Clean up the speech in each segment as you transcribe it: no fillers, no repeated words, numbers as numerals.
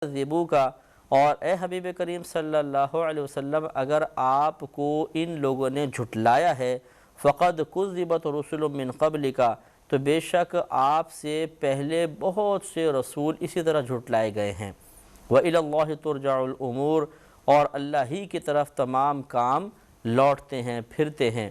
ذبو کا، اور اے حبیب کریم صلی اللہ علیہ وسلم اگر آپ کو ان لوگوں نے جھٹلایا ہے فقد کذبت رسل من قبل کا، تو بے شک آپ سے پہلے بہت سے رسول اسی طرح جھٹلائے گئے ہیں۔ وَإِلَى اللَّهِ تُرْجَعُ الْأُمُورِ، اور اللہ ہی کی طرف تمام کام لوٹتے ہیں پھرتے ہیں۔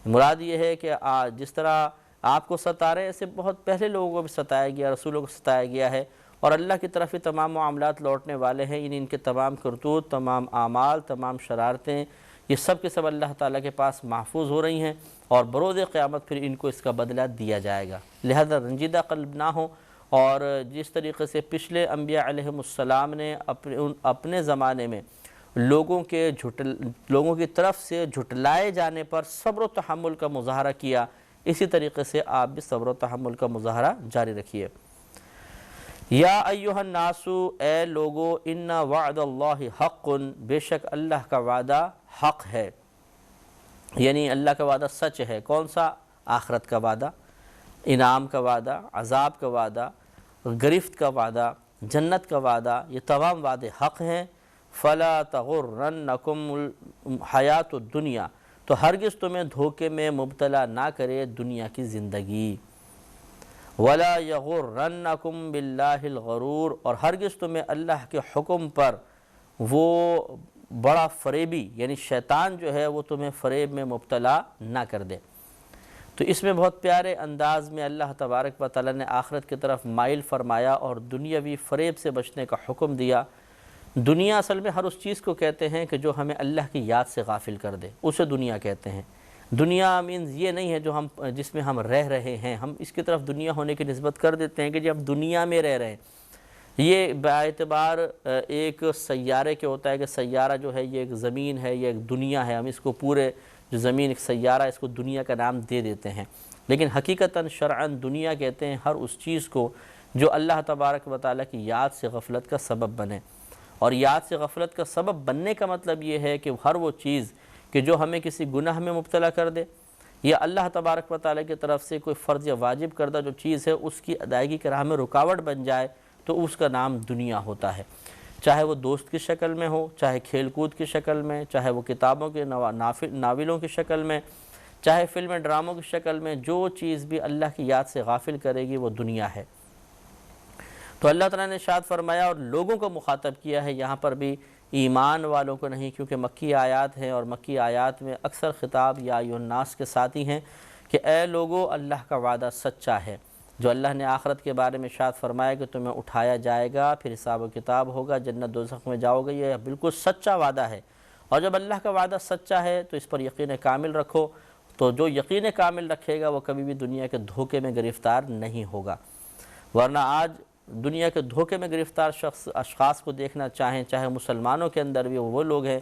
مراد یہ ہے کہ جس طرح آپ کو ستارے ایسے بہت پہلے لوگوں کو بھی ستایا گیا، رسولوں کو ستایا گیا ہے، اور اللہ کی طرف ہی تمام معاملات لوٹنے والے ہیں، یعنی ان کے تمام کرتوت، تمام اعمال، تمام شرارتیں، یہ سب کے سب اللہ تعالیٰ کے پاس محفوظ ہو رہی ہیں، اور بروز قیامت پھر ان کو اس کا بدلہ دیا جائے گا۔ لہذا رنجیدہ قلب نہ ہو، اور جس طریقے سے پچھلے انبیاء علیہم السلام نے اپنے زمانے میں لوگوں کی طرف سے جھٹلائے جانے پر صبر و تحمل کا مظاہرہ کیا، اسی طریقے سے آپ بھی صبر و تحمل کا مظاہرہ جاری رکھیے۔ یا ایہا الناس، اے لوگو، ان وعد اللہ حق، بے شک اللہ کا وعدہ حق ہے، یعنی اللہ کا وعدہ سچ ہے۔ کون سا؟ آخرت کا وعدہ، انعام کا وعدہ، عذاب کا وعدہ، گرفت کا وعدہ، جنت کا وعدہ، یہ تمام وعدے حق ہیں۔ فلا تغرنکم الحیات الدنیا، تو ہرگز تمہیں دھوکے میں مبتلا نہ کرے دنیا کی زندگی۔ ولا یغرنکم باللہ الغرور، اور ہرگز تمہیں اللہ کے حکم پر وہ بڑا فریبی یعنی شیطان جو ہے وہ تمہیں فریب میں مبتلا نہ کر دے۔ تو اس میں بہت پیارے انداز میں اللہ تبارک و تعالیٰ نے آخرت کی طرف مائل فرمایا اور دنیاوی فریب سے بچنے کا حکم دیا۔ دنیا اصل میں ہر اس چیز کو کہتے ہیں کہ جو ہمیں اللہ کی یاد سے غافل کر دے، اسے دنیا کہتے ہیں۔ دنیا مینز یہ نہیں ہے جس میں ہم رہ رہے ہیں، ہم اس کی طرف دنیا ہونے کی نسبت کر دیتے ہیں کہ جب ہم دنیا میں رہ رہے ہیں۔ یہ باعتبار ایک سیارے کے ہوتا ہے کہ سیارہ جو ہے یہ ایک زمین ہے، یہ ایک دنیا ہے، ہم اس کو پورے جو زمین ایک سیارہ ہے اس کو دنیا کا نام دے دیتے ہیں، لیکن حقیقتاً شرعاً دنیا کہتے ہیں ہر اس چیز کو جو اللہ تبارک و تعالیٰ کی یاد سے غفلت کا سبب بنے۔ اور یاد سے غفلت کا سبب بننے کا مطلب یہ ہے کہ ہر وہ چیز کہ جو ہمیں کسی گناہ میں مبتلا کر دے، یا اللہ تبارک و تعالیٰ کی طرف سے کوئی فرض یا واجب کردہ جو چیز ہے اس کی ادائیگی کی راہ میں رکاوٹ بن جائے، تو اس کا نام دنیا ہوتا ہے۔ چاہے وہ دوست کی شکل میں ہو، چاہے کھیل کود کی شکل میں، چاہے وہ کتابوں کے ناولوں کی شکل میں، چاہے فلم ڈراموں کی شکل میں، جو چیز بھی اللہ کی یاد سے غافل کرے گی وہ دنیا ہے۔ تو اللہ تعالیٰ نے ارشاد فرمایا اور لوگوں کو مخاطب کیا ہے، یہاں پر بھی ایمان والوں کو نہیں، کیونکہ مکی آیات ہیں اور مکی آیات میں اکثر خطاب یا ایھا الناس کے ساتھ ہی ہیں کہ اے لوگو، اللہ کا وعدہ سچا ہے۔ جو اللہ نے آخرت کے بارے میں ارشاد فرمایا کہ تمہیں اٹھایا جائے گا، پھر حساب و کتاب ہوگا، جنت دوزخ میں جاؤ گے، یہ بالکل سچا وعدہ ہے۔ اور جب اللہ کا وعدہ سچا ہے تو اس پر یقین کامل رکھو، تو جو یقین کامل رکھے گا وہ کبھی بھی دنیا کے دھوکے میں گرفتار نہیں ہوگا۔ ورنہ آج دنیا کے دھوکے میں گرفتار اشخاص کو دیکھنا چاہے مسلمانوں کے اندر بھی وہ لوگ ہیں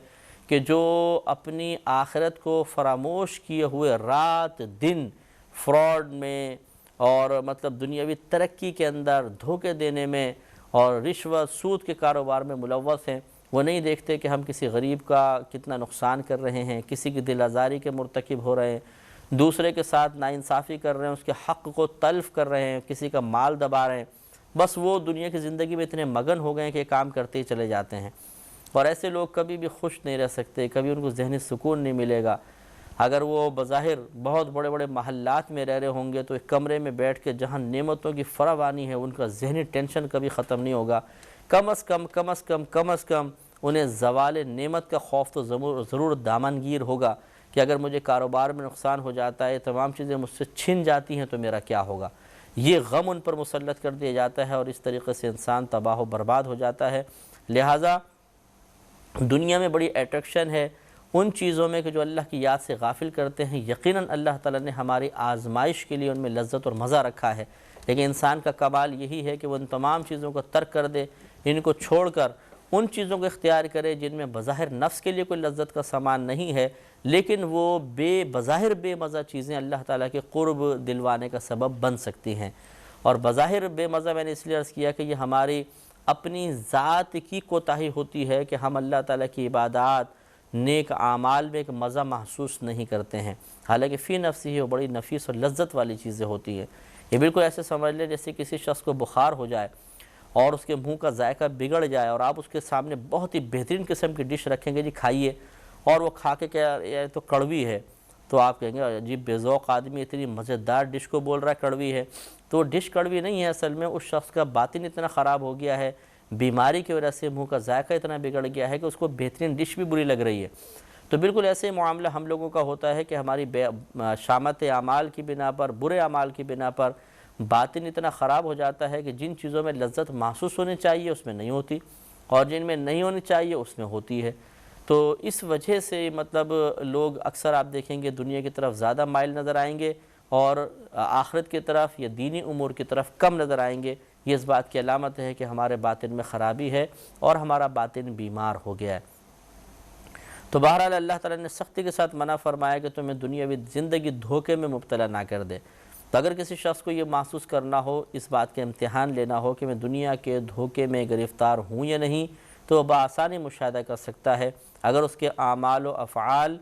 کہ جو اپنی آخرت کو فراموش کیے ہوئے رات دن فراڈ میں اور مطلب دنیاوی ترقی کے اندر دھوکے دینے میں اور رشوت سود کے کاروبار میں ملوث ہیں۔ وہ نہیں دیکھتے کہ ہم کسی غریب کا کتنا نقصان کر رہے ہیں، کسی کی دل آزاری کے مرتکب ہو رہے ہیں، دوسرے کے ساتھ ناانصافی کر رہے ہیں، اس کے حق کو تلف کر رہے ہیں، کسی کا مال دبا رہے ہیں۔ بس وہ دنیا کی زندگی میں اتنے مگن ہو گئے ہیں کہ یہ کام کرتے ہی چلے جاتے ہیں، اور ایسے لوگ کبھی بھی خوش نہیں رہ سکتے، کبھی ان کو ذہنی سکون نہیں ملے گا۔ اگر وہ بظاہر بہت بڑے بڑے محلات میں رہ رہے ہوں گے تو ایک کمرے میں بیٹھ کے جہاں نعمتوں کی فراوانی ہے ان کا ذہنی ٹینشن کبھی ختم نہیں ہوگا۔ کم از کم انہیں زوال نعمت کا خوف تو ضرور دامنگیر ہوگا کہ اگر مجھے کاروبار میں نقصان ہو جاتا ہے، تمام چیزیں مجھ سے چھن جاتی ہیں تو میرا کیا ہوگا۔ یہ غم ان پر مسلط کر دیا جاتا ہے اور اس طریقے سے انسان تباہ و برباد ہو جاتا ہے۔ لہٰذا دنیا میں بڑی اٹریکشن ہے ان چیزوں میں کہ جو اللہ کی یاد سے غافل کرتے ہیں۔ یقیناً اللہ تعالیٰ نے ہماری آزمائش کے لیے ان میں لذت اور مزہ رکھا ہے، لیکن انسان کا کمال یہی ہے کہ وہ ان تمام چیزوں کو ترک کر دے، ان کو چھوڑ کر ان چیزوں کو اختیار کرے جن میں بظاہر نفس کے لیے کوئی لذت کا سامان نہیں ہے، لیکن وہ بظاہر بے مزہ چیزیں اللہ تعالیٰ کے قرب دلوانے کا سبب بن سکتی ہیں۔ اور بظاہر بے مزہ میں نے اس لیے عرض کیا کہ یہ ہماری اپنی ذات کی کوتاہی ہوتی ہے کہ ہم اللہ تعالیٰ کی عبادات، نیک اعمال میں ایک مزہ محسوس نہیں کرتے ہیں، حالانکہ فی نفسی ہی وہ بڑی نفیس اور لذت والی چیزیں ہوتی ہیں۔ یہ بالکل ایسے سمجھ لیں جیسے کسی شخص کو بخار ہو جائے اور اس کے منہ کا ذائقہ بگڑ جائے اور آپ اس کے سامنے بہت ہی بہترین قسم کی ڈش رکھیں گے جی کھائیے، اور وہ کھا کے کیا یہ تو کڑوی ہے، تو آپ کہیں گے عجیب بے ذوق آدمی اتنی مزیدار ڈش کو بول رہا ہے کڑوی ہے. تو ڈش کڑوی نہیں ہے، اصل میں اس شخص کا باطن اتنا خراب ہو گیا ہے، بیماری کی وجہ سے منہ کا ذائقہ اتنا بگڑ گیا ہے کہ اس کو بہترین ڈش بھی بری لگ رہی ہے. تو بالکل ایسے معاملہ ہم لوگوں کا ہوتا ہے کہ ہماری شامت اعمال کی بنا پر، برے اعمال کی بنا پر باطن اتنا خراب ہو جاتا ہے کہ جن چیزوں میں لذت محسوس ہونی چاہیے اس میں نہیں ہوتی، اور جن میں نہیں ہونی چاہیے اس میں ہوتی ہے. تو اس وجہ سے مطلب لوگ اکثر آپ دیکھیں گے دنیا کی طرف زیادہ مائل نظر آئیں گے اور آخرت کی طرف یا دینی امور کی طرف کم نظر آئیں گے. یہ اس بات کی علامت ہے کہ ہمارے باطن میں خرابی ہے اور ہمارا باطن بیمار ہو گیا ہے. تو بہرحال اللہ تعالیٰ نے سختی کے ساتھ منع فرمایا کہ تمہیں دنیاوی زندگی دھوکے میں مبتلا نہ کر دے. تو اگر کسی شخص کو یہ محسوس کرنا ہو، اس بات کے امتحان لینا ہو کہ میں دنیا کے دھوکے میں گرفتار ہوں یا نہیں، تو وہ بآسانی مشاہدہ کر سکتا ہے. اگر اس کے اعمال و افعال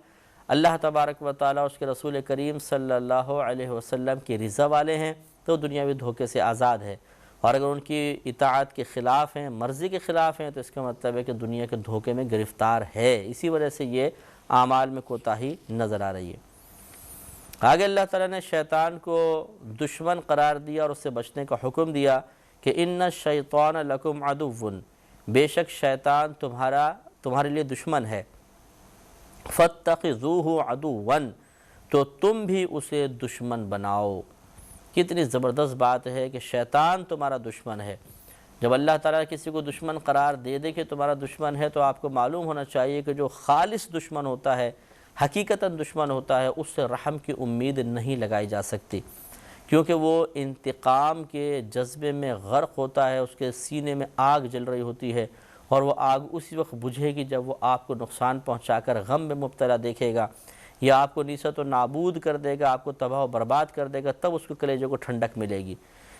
اللہ تبارک و تعالیٰ اس کے رسول کریم صلی اللہ علیہ وسلم کی رضا والے ہیں تو دنیاوی دھوکے سے آزاد ہے، اور اگر ان کی اطاعت کے خلاف ہیں، مرضی کے خلاف ہیں، تو اس کا مطلب ہے کہ دنیا کے دھوکے میں گرفتار ہے. اسی وجہ سے یہ اعمال میں کوتاہی نظر آ رہی ہے. آگے اللہ تعالیٰ نے شیطان کو دشمن قرار دیا اور اس سے بچنے کا حکم دیا کہ ان الشیطان لکم عدو، بے شک شیطان تمہارے لیے دشمن ہے. فاتخذوہ عدوا، تو تم بھی اسے دشمن بناؤ. کتنی زبردست بات ہے کہ شیطان تمہارا دشمن ہے. جب اللہ تعالیٰ کسی کو دشمن قرار دے دے کہ تمہارا دشمن ہے، تو آپ کو معلوم ہونا چاہیے کہ جو خالص دشمن ہوتا ہے، حقیقتاً دشمن ہوتا ہے، اس سے رحم کی امید نہیں لگائی جا سکتی، کیونکہ وہ انتقام کے جذبے میں غرق ہوتا ہے. اس کے سینے میں آگ جل رہی ہوتی ہے، اور وہ آگ اسی وقت بجھے گی جب وہ آپ کو نقصان پہنچا کر غم میں مبتلا دیکھے گا، یا آپ کو نیست و نابود کر دے گا، آپ کو تباہ و برباد کر دے گا، تب اس کو کلیجے کو ٹھنڈک ملے گی.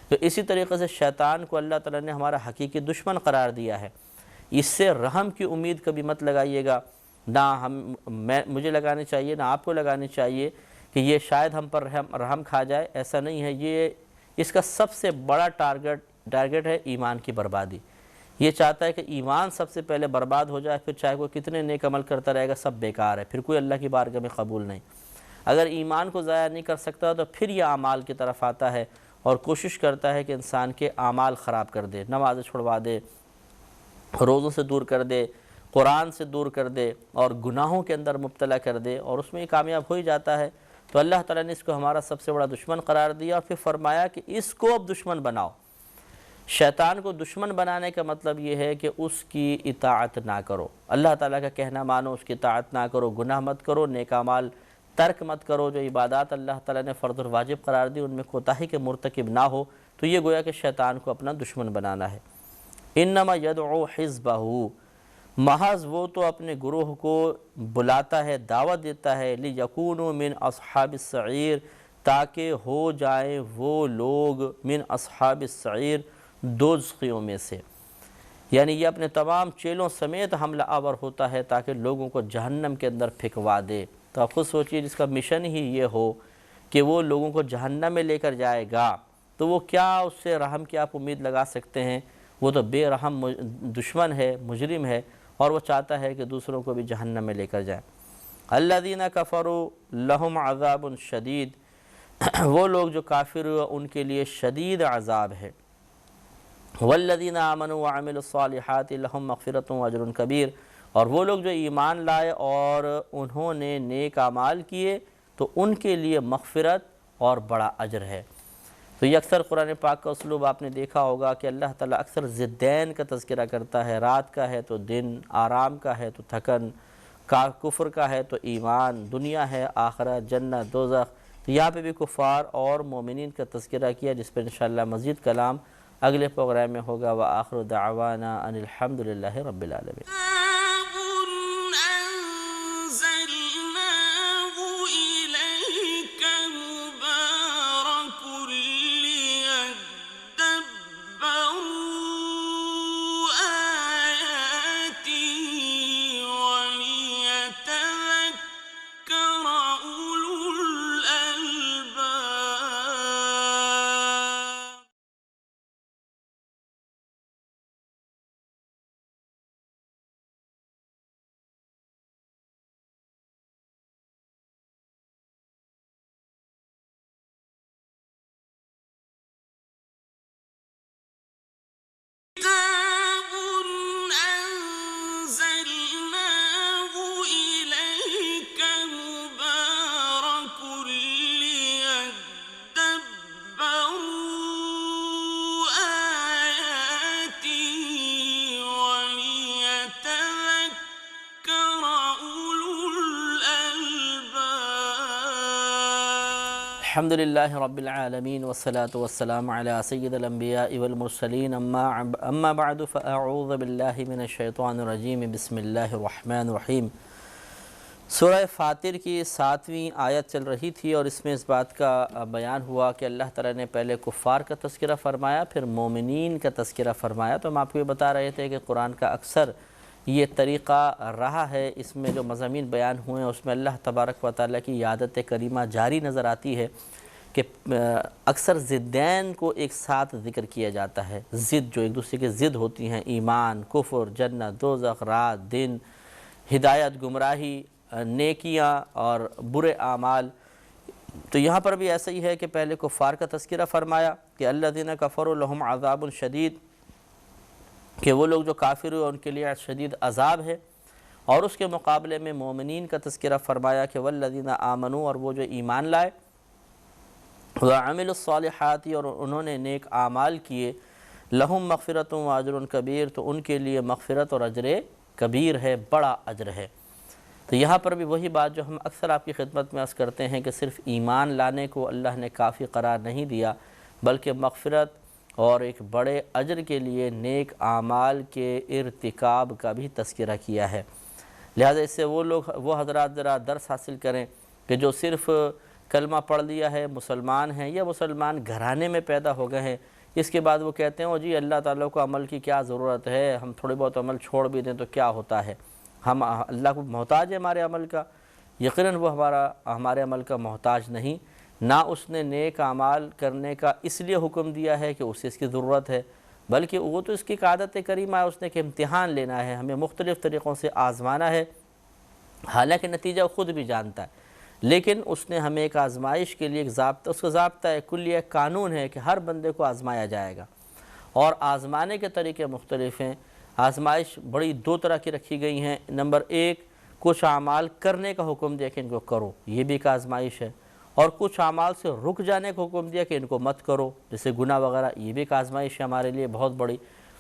تو اسی طریقے سے شیطان کو اللہ تعالیٰ نے ہمارا حقیقی دشمن قرار دیا ہے. اس سے رحم کی امید کبھی مت لگائیے گا، نہ مجھے لگانی چاہیے، نہ آپ کو لگانی چاہیے کہ یہ شاید ہم پر رحم کھا جائے. ایسا نہیں ہے. یہ اس کا سب سے بڑا ٹارگٹ ہے ایمان کی بربادی. یہ چاہتا ہے کہ ایمان سب سے پہلے برباد ہو جائے، پھر چاہے کوئی کتنے نیک عمل کرتا رہے گا سب بیکار ہے، پھر کوئی اللہ کی بارگاہ میں قبول نہیں. اگر ایمان کو ضائع نہیں کر سکتا تو پھر یہ اعمال کی طرف آتا ہے اور کوشش کرتا ہے کہ انسان کے اعمال خراب کر دے، نمازیں چھڑوا دے، روزوں سے دور کر دے، قرآن سے دور کر دے، اور گناہوں کے اندر مبتلا کر دے، اور اس میں یہ کامیاب ہو ہی جاتا ہے. تو اللہ تعالیٰ نے اس کو ہمارا سب سے بڑا دشمن قرار دیا، اور پھر فرمایا کہ اس کو اب دشمن بناؤ. شیطان کو دشمن بنانے کا مطلب یہ ہے کہ اس کی اطاعت نہ کرو، اللہ تعالیٰ کا کہنا مانو، اس کی اطاعت نہ کرو، گناہ مت کرو، نیک اعمال ترک مت کرو، جو عبادات اللہ تعالیٰ نے فرض اور واجب قرار دی ان میں کوتاہی کے مرتکب نہ ہو. تو یہ گویا کہ شیطان کو اپنا دشمن بنانا ہے. انما یدعو حزبہ، محض وہ تو اپنے گروہ کو بلاتا ہے، دعوت دیتا ہے، لیکونوا من اصحاب السعیر، تاکہ ہو جائیں وہ لوگ من اصحاب السعیر، دوزخیوں میں سے. یعنی یہ اپنے تمام چیلوں سمیت حملہ آور ہوتا ہے تاکہ لوگوں کو جہنم کے اندر پھینکوا دے. تو آپ خود سوچئے جس کا مشن ہی یہ ہو کہ وہ لوگوں کو جہنم میں لے کر جائے گا، تو وہ کیا اس سے رحم کی آپ امید لگا سکتے ہیں؟ وہ تو بے رحم دشمن ہے، مجرم ہے، اور وہ چاہتا ہے کہ دوسروں کو بھی جہنم میں لے کر جائیں. الذین کفروا لہم عذاب شدید، وہ لوگ جو کافر ہوئے ان کے لیے شدید عذاب ہے. والذین آمنوا وعملوا الصالحات لہم مغفرۃ واجر کبیر، اور وہ لوگ جو ایمان لائے اور انہوں نے نیک اعمال کیے تو ان کے لیے مغفرت اور بڑا اجر ہے. تو یہ اکثر قرآن پاک کا اسلوب آپ نے دیکھا ہوگا کہ اللہ تعالیٰ اکثر ضدین کا تذکرہ کرتا ہے. رات کا ہے تو دن، آرام کا ہے تو تھکن، کفر کا ہے تو ایمان، دنیا ہے آخرت، جنت دوزخ. تو یہاں پہ بھی کفار اور مومنین کا تذکرہ کیا، جس پر انشاءاللہ مزید کلام اگلے پروگرام میں ہوگا. وآخر دعوانا ان الحمدللہ رب العالمین. الحمدللہ رب العالمین والصلاة والسلام علی سید الانبیاء والمرسلین اما بعد فاعوذ باللہ من الشیطان الرجیم بسم اللہ الرحمن الرحیم۔ سورہ فاطر کی 7ویں آیت چل رہی تھی اور اس میں اس بات کا بیان ہوا کہ اللہ تعالیٰ نے پہلے کفار کا تذکرہ فرمایا، پھر مومنین کا تذکرہ فرمایا۔ تو ہم آپ کو یہ بتا رہے تھے کہ قرآن کا اکثر یہ طریقہ رہا ہے، اس میں جو مضامین بیان ہوئے ہیں اس میں اللہ تبارک و تعالیٰ کی عادت کریمہ جاری نظر آتی ہے کہ اکثر ضدین کو ایک ساتھ ذکر کیا جاتا ہے۔ ضد جو ایک دوسرے کے ضد ہوتی ہیں، ایمان، کفر، جنت، دوزخ، رات، دن، ہدایت، گمراہی، نیکیاں اور برے اعمال۔ تو یہاں پر بھی ایسا ہی ہے کہ پہلے کفار کا تذکرہ فرمایا کہ الذین کفروا لہم عذاب شدید، کہ وہ لوگ جو کافر ہوئے ان کے لیے شدید عذاب ہے، اور اس کے مقابلے میں مومنین کا تذکرہ فرمایا کہ والذین آمنوا، اور وہ جو ایمان لائے، وعملوا الصالحات، اور انہوں نے نیک اعمال کیے، لہم مغفرۃ واجر کبیر، تو ان کے لیے مغفرت اور اجر کبیر ہے، بڑا اجر ہے۔ تو یہاں پر بھی وہی بات جو ہم اکثر آپ کی خدمت میں عرض کرتے ہیں کہ صرف ایمان لانے کو اللہ نے کافی قرار نہیں دیا، بلکہ مغفرت اور ایک بڑے اجر کے لیے نیک اعمال کے ارتکاب کا بھی تذکرہ کیا ہے۔ لہذا اس سے وہ حضرات ذرا درس حاصل کریں کہ جو صرف کلمہ پڑھ لیا ہے، مسلمان ہیں یا مسلمان گھرانے میں پیدا ہو گئے ہیں، اس کے بعد وہ کہتے ہیں جی اللہ تعالیٰ کو عمل کی کیا ضرورت ہے، ہم تھوڑے بہت عمل چھوڑ بھی دیں تو کیا ہوتا ہے، ہم اللہ کو محتاج ہے ہمارے عمل کا۔ یقیناً وہ ہمارے عمل کا محتاج نہیں، نہ اس نے نیک اعمال کرنے کا اس لیے حکم دیا ہے کہ اسے اس کی ضرورت ہے، بلکہ وہ تو اس کی عادت کریمہ ہے، اس نے کہ امتحان لینا ہے، ہمیں مختلف طریقوں سے آزمانا ہے، حالانکہ نتیجہ وہ خود بھی جانتا ہے، لیکن اس نے ہمیں ایک آزمائش کے لیے ایک ضابطہ، اس کا ضابطہ ہے کلیہ، قانون ہے کہ ہر بندے کو آزمایا جائے گا، اور آزمانے کے طریقے مختلف ہیں۔ آزمائش بڑی دو طرح کی رکھی گئی ہیں۔ نمبر ایک، کچھ اعمال کرنے کا حکم دیا کہ ان کو کرو، یہ بھی ایک آزمائش ہے، اور کچھ اعمال سے رک جانے کا حکم دیا کہ ان کو مت کرو، جیسے گناہ وغیرہ، یہ بھی ایک آزمائش ہے ہمارے لیے بہت بڑی۔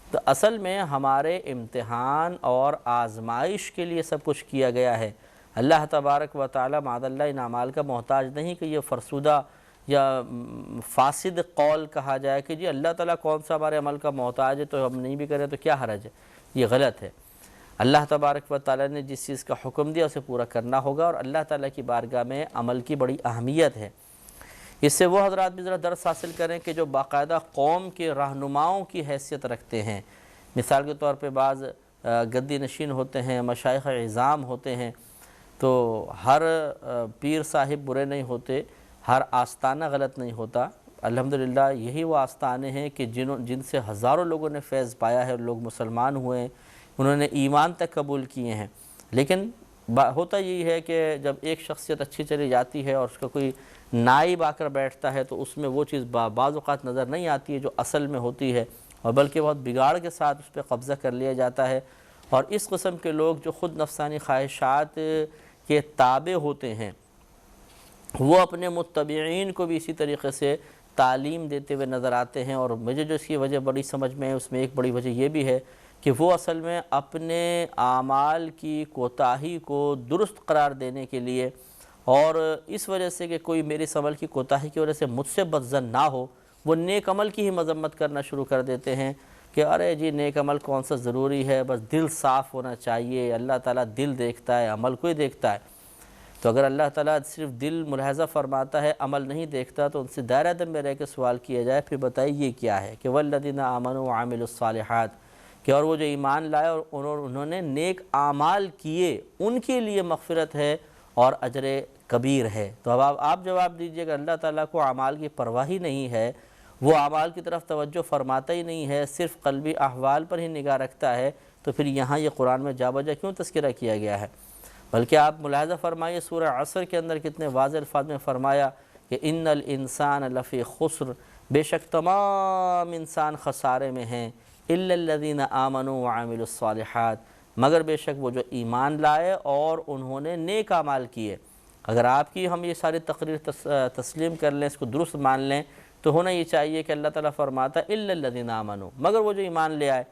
تو اصل میں ہمارے امتحان اور آزمائش کے لیے سب کچھ کیا گیا ہے۔ اللہ تبارک و تعالی معاذ اللہ ان اعمال کا محتاج نہیں کہ یہ فرسودہ یا فاسد قول کہا جائے کہ جی اللہ تعالیٰ کون سا ہمارے عمل کا محتاج ہے تو ہم نہیں بھی کریں تو کیا حرج ہے، یہ غلط ہے۔ اللہ تبارک و تعالیٰ نے جس چیز کا حکم دیا اسے پورا کرنا ہوگا، اور اللہ تعالیٰ کی بارگاہ میں عمل کی بڑی اہمیت ہے۔ اس سے وہ حضرات بھی ذرا درس حاصل کریں کہ جو باقاعدہ قوم کے رہنماؤں کی حیثیت رکھتے ہیں۔ مثال کے طور پہ بعض گدی نشین ہوتے ہیں، مشائخ عظام ہوتے ہیں، تو ہر پیر صاحب برے نہیں ہوتے، ہر آستانہ غلط نہیں ہوتا۔ الحمدللہ یہی وہ آستانے ہیں کہ جن سے ہزاروں لوگوں نے فیض پایا ہے، لوگ مسلمان ہوئے ہیں، انہوں نے ایمان تک قبول کیے ہیں۔ لیکن ہوتا یہی ہے کہ جب ایک شخصیت اچھی چلی جاتی ہے اور اس کا کوئی نائب آ کر بیٹھتا ہے تو اس میں وہ چیز بعض اوقات نظر نہیں آتی ہے جو اصل میں ہوتی ہے، اور بلکہ بہت بگاڑ کے ساتھ اس پہ قبضہ کر لیا جاتا ہے۔ اور اس قسم کے لوگ جو خود نفسانی خواہشات کے تابع ہوتے ہیں، وہ اپنے متبعین کو بھی اسی طریقے سے تعلیم دیتے ہوئے نظر آتے ہیں۔ اور مجھے جو اس کی وجہ بڑی سمجھ میں ہے، اس میں ایک بڑی وجہ یہ بھی ہے کہ وہ اصل میں اپنے اعمال کی کوتاہی کو درست قرار دینے کے لیے، اور اس وجہ سے کہ کوئی میری عمل کی کوتاہی کی وجہ سے مجھ سے بدظن نہ ہو، وہ نیک عمل کی ہی مذمت کرنا شروع کر دیتے ہیں کہ ارے جی نیک عمل کون سا ضروری ہے، بس دل صاف ہونا چاہیے، اللہ تعالیٰ دل دیکھتا ہے، عمل کو ہی دیکھتا ہے۔ تو اگر اللہ تعالیٰ صرف دل ملاحظہ فرماتا ہے، عمل نہیں دیکھتا، تو ان سے دائرہ دم میں رہ کے سوال کیا جائے، پھر بتائیے یہ کیا ہے کہ والذین آمنوا وعملوا الصالحات، کہ اور وہ جو ایمان لائے اور انہوں نے نیک اعمال کیے، ان کے لیے مغفرت ہے اور اجر کبیر ہے۔ تو اب آپ جواب دیجئے کہ اللہ تعالیٰ کو اعمال کی پرواہ ہی نہیں ہے، وہ اعمال کی طرف توجہ فرماتا ہی نہیں ہے، صرف قلبی احوال پر ہی نگاہ رکھتا ہے، تو پھر یہاں یہ قرآن میں جا بجا کیوں تذکرہ کیا گیا ہے؟ بلکہ آپ ملاحظہ فرمائیے سورہ عصر کے اندر کتنے واضح الفاظ میں فرمایا کہ ان الانسان لفی خسر، بے شک تمام انسان خسارے میں ہیں، الا الذین آمنوا وعملوا الصالحات، مگر بے شک وہ جو ایمان لائے اور انہوں نے نیک اعمال کیے۔ اگر آپ کی ہم یہ ساری تقریر تسلیم کر لیں، اس کو درست مان لیں، تو ہونا یہ چاہیے کہ اللہ تعالیٰ فرماتا ہے الا الذین آمنوا، مگر وہ جو ایمان لے آئے،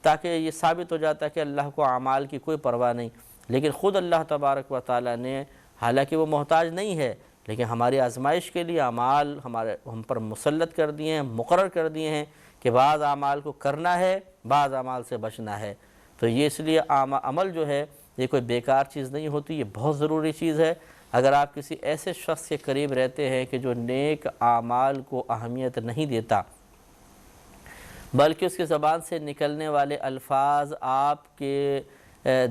تاکہ یہ ثابت ہو جاتا ہے کہ اللہ کو اعمال کی کوئی پرواہ نہیں۔ لیکن خود اللہ تبارک و تعالیٰ نے، حالانکہ وہ محتاج نہیں ہے، لیکن ہماری آزمائش کے لیے اعمال ہم پر مسلط کر دیے ہیں، مقرر کر دیے ہیں کہ بعض اعمال کو کرنا ہے، بعض اعمال سے بچنا ہے۔ تو یہ اس لیے عمل جو ہے یہ کوئی بیکار چیز نہیں ہوتی، یہ بہت ضروری چیز ہے۔ اگر آپ کسی ایسے شخص کے قریب رہتے ہیں کہ جو نیک اعمال کو اہمیت نہیں دیتا، بلکہ اس کی زبان سے نکلنے والے الفاظ آپ کے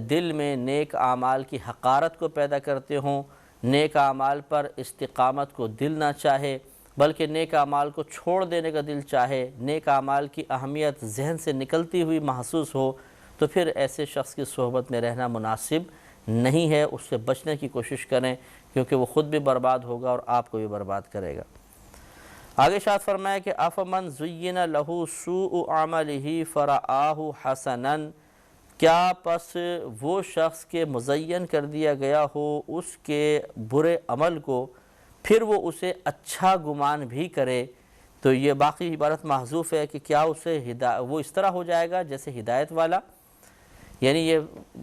دل میں نیک اعمال کی حقارت کو پیدا کرتے ہوں، نیک اعمال پر استقامت کو دل نہ چاہے، بلکہ نیک اعمال کو چھوڑ دینے کا دل چاہے، نیک اعمال کی اہمیت ذہن سے نکلتی ہوئی محسوس ہو، تو پھر ایسے شخص کی صحبت میں رہنا مناسب نہیں ہے۔ اس سے بچنے کی کوشش کریں، کیونکہ وہ خود بھی برباد ہوگا اور آپ کو بھی برباد کرے گا۔ آگے ارشاد فرمایا کہ افمن زین لہ سوء عملہ فرآہ حسنا، کیا پس وہ شخص کے مزین کر دیا گیا ہو اس کے برے عمل کو، پھر وہ اسے اچھا گمان بھی کرے، تو یہ باقی عبارت محذوف ہے کہ کیا اسے وہ اس طرح ہو جائے گا جیسے ہدایت والا؟ یعنی یہ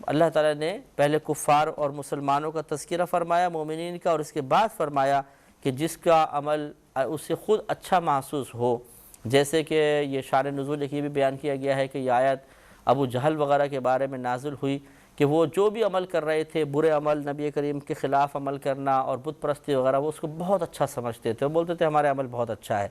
اللہ تعالیٰ نے پہلے کفار اور مسلمانوں کا تذکرہ فرمایا، مومنین کا، اور اس کے بعد فرمایا کہ جس کا عمل اسے خود اچھا محسوس ہو، جیسے کہ یہ شان نزول یہ بھی بیان کیا گیا ہے کہ یہ آیت ابو جہل وغیرہ کے بارے میں نازل ہوئی کہ وہ جو بھی عمل کر رہے تھے، برے عمل، نبی کریم کے خلاف عمل کرنا اور بت پرستی وغیرہ، وہ اس کو بہت اچھا سمجھتے تھے، وہ بولتے تھے ہمارے عمل بہت اچھا ہے۔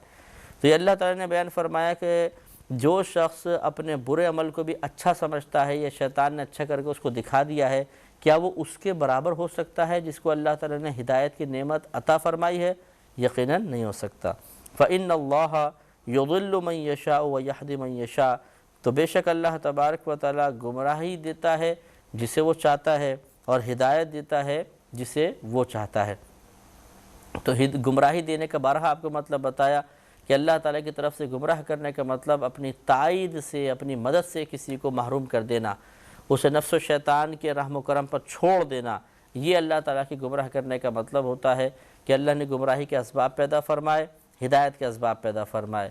تو یہ اللہ تعالیٰ نے بیان فرمایا کہ جو شخص اپنے برے عمل کو بھی اچھا سمجھتا ہے، یا شیطان نے اچھا کر کے اس کو دکھا دیا ہے، کیا وہ اس کے برابر ہو سکتا ہے جس کو اللہ تعالیٰ نے ہدایت کی نعمت عطا فرمائی ہے؟ یقیناً نہیں ہو سکتا۔ فَإِنَّ اللَّهَ يُضِلُّ مَن يَشَاءُ وَيَهْدِي مَن يَشَاءُ، تو بے شک اللہ تبارک و تعالیٰ گمراہی دیتا ہے جسے وہ چاہتا ہے، اور ہدایت دیتا ہے جسے وہ چاہتا ہے۔ تو گمراہی دینے کا بارہا آپ کو مطلب بتایا کہ اللہ تعالیٰ کی طرف سے گمراہ کرنے کا مطلب اپنی تائید سے، اپنی مدد سے کسی کو محروم کر دینا، اسے نفس و شیطان کے رحم و کرم پر چھوڑ دینا، یہ اللہ تعالیٰ کی گمراہ کرنے کا مطلب ہوتا ہے کہ اللہ نے گمراہی کے اسباب پیدا فرمائے، ہدایت کے اسباب پیدا فرمائے،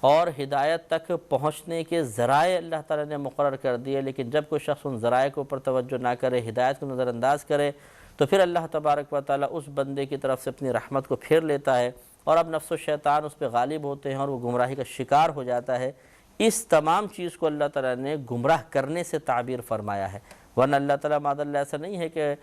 اور ہدایت تک پہنچنے کے ذرائع اللہ تعالیٰ نے مقرر کر دیے، لیکن جب کوئی شخص ان ذرائع کے اوپر توجہ نہ کرے، ہدایت کو نظر انداز کرے، تو پھر اللہ تبارک و تعالیٰ اس بندے کی طرف سے اپنی رحمت کو پھیر لیتا ہے، اور اب نفس و شیطان اس پہ غالب ہوتے ہیں اور وہ گمراہی کا شکار ہو جاتا ہے۔ اس تمام چیز کو اللہ تعالیٰ نے گمراہ کرنے سے تعبیر فرمایا ہے، ورنہ اللہ تعالیٰ معاذ اللہ ایسا نہیں ہے کہ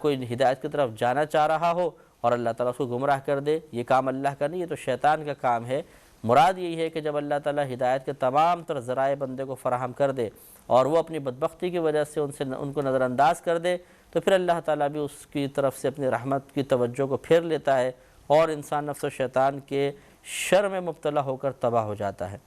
کوئی ہدایت کی طرف جانا چاہ رہا ہو اور اللہ تعالیٰ اس کو گمراہ کر دے، یہ کام اللہ کا نہیں، یہ تو شیطان کا کام ہے۔ مراد یہی ہے کہ جب اللہ تعالیٰ ہدایت کے تمام تر ذرائع بندے کو فراہم کر دے اور وہ اپنی بدبختی کی وجہ سے ان کو نظر انداز کر دے، تو پھر اللہ تعالیٰ بھی اس کی طرف سے اپنی رحمت کی توجہ کو پھیر لیتا ہے، اور انسان نفس و شیطان کے شر میں مبتلا ہو کر تباہ ہو جاتا ہے۔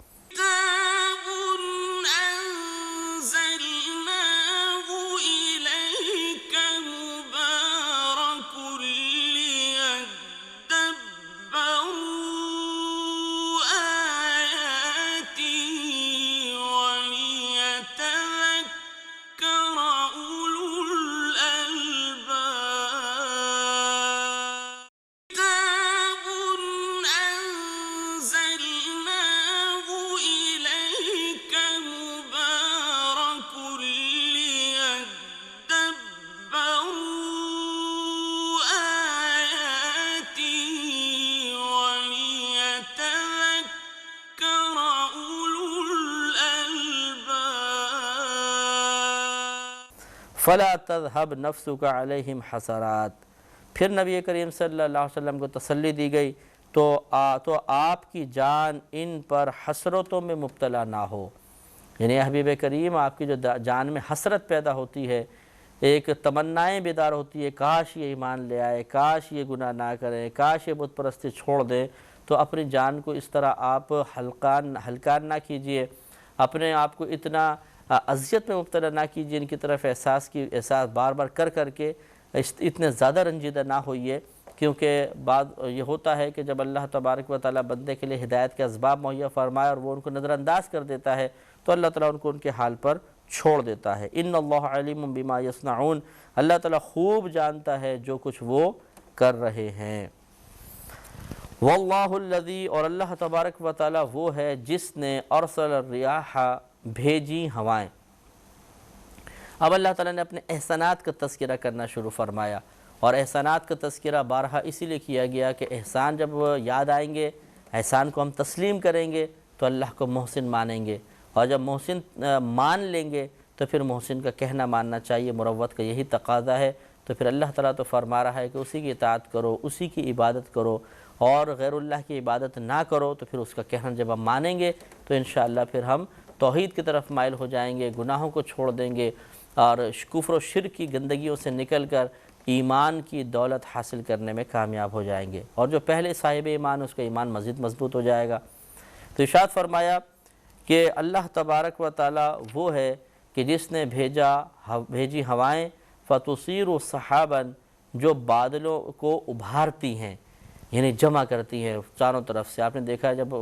فَلَا تَذْهَبْ نَفْسُكَ عَلَيْهِمْ حَسَرَاتٍ، پھر نبی کریم صلی اللہ علیہ وسلم کو تسلی دی گئی تو آپ کی جان ان پر حسرتوں میں مبتلا نہ ہو، یعنی حبیب کریم آپ کی جو جان میں حسرت پیدا ہوتی ہے، ایک تمنائیں بیدار ہوتی ہے، کاش یہ ایمان لے آئے، کاش یہ گناہ نہ کریں، کاش یہ بت پرستی چھوڑ دیں، تو اپنی جان کو اس طرح آپ ہلکان نہ کیجئے، اپنے آپ کو اتنا اذیت میں مبتلا نہ کیجیے، ان کی طرف احساس بار بار کر کے اتنے زیادہ رنجیدہ نہ ہوئیے، کیونکہ بعد یہ ہوتا ہے کہ جب اللہ تبارک و تعالیٰ بندے کے لیے ہدایت کے اسباب مہیا فرمائے اور وہ ان کو نظر انداز کر دیتا ہے، تو اللہ تعالیٰ ان کو ان کے حال پر چھوڑ دیتا ہے۔ ان اللہ علیم بما یصنعون، اللہ تعالیٰ خوب جانتا ہے جو کچھ وہ کر رہے ہیں۔ واللہ الذی، اور اللہ تبارک و تعالیٰ وہ ہے جس نے ارسل الریاح، بھیجی ہوائیں۔ اب اللہ تعالیٰ نے اپنے احسانات کا تذکرہ کرنا شروع فرمایا، اور احسانات کا تذکرہ بارہا اسی لیے کیا گیا کہ احسان جب یاد آئیں گے، احسان کو ہم تسلیم کریں گے تو اللہ کو محسن مانیں گے، اور جب محسن مان لیں گے تو پھر محسن کا کہنا ماننا چاہیے، مروت کا یہی تقاضا ہے۔ تو پھر اللہ تعالیٰ تو فرما رہا ہے کہ اسی کی اطاعت کرو، اسی کی عبادت کرو، اور غیر اللہ کی عبادت نہ کرو، تو پھر اس کا کہنا جب ہم مانیں گے تو انشاءاللہ پھر ہم توحید کی طرف مائل ہو جائیں گے، گناہوں کو چھوڑ دیں گے، اور کفر و شرک کی گندگیوں سے نکل کر ایمان کی دولت حاصل کرنے میں کامیاب ہو جائیں گے، اور جو پہلے صاحب ایمان اس کا ایمان مزید مضبوط ہو جائے گا۔ تو ارشاد فرمایا کہ اللہ تبارک و تعالی وہ ہے کہ جس نے بھیجی ہوائیں فتصیر سحابا، جو بادلوں کو ابھارتی ہیں، یعنی جمع کرتی ہیں چاروں طرف سے۔ آپ نے دیکھا ہے جب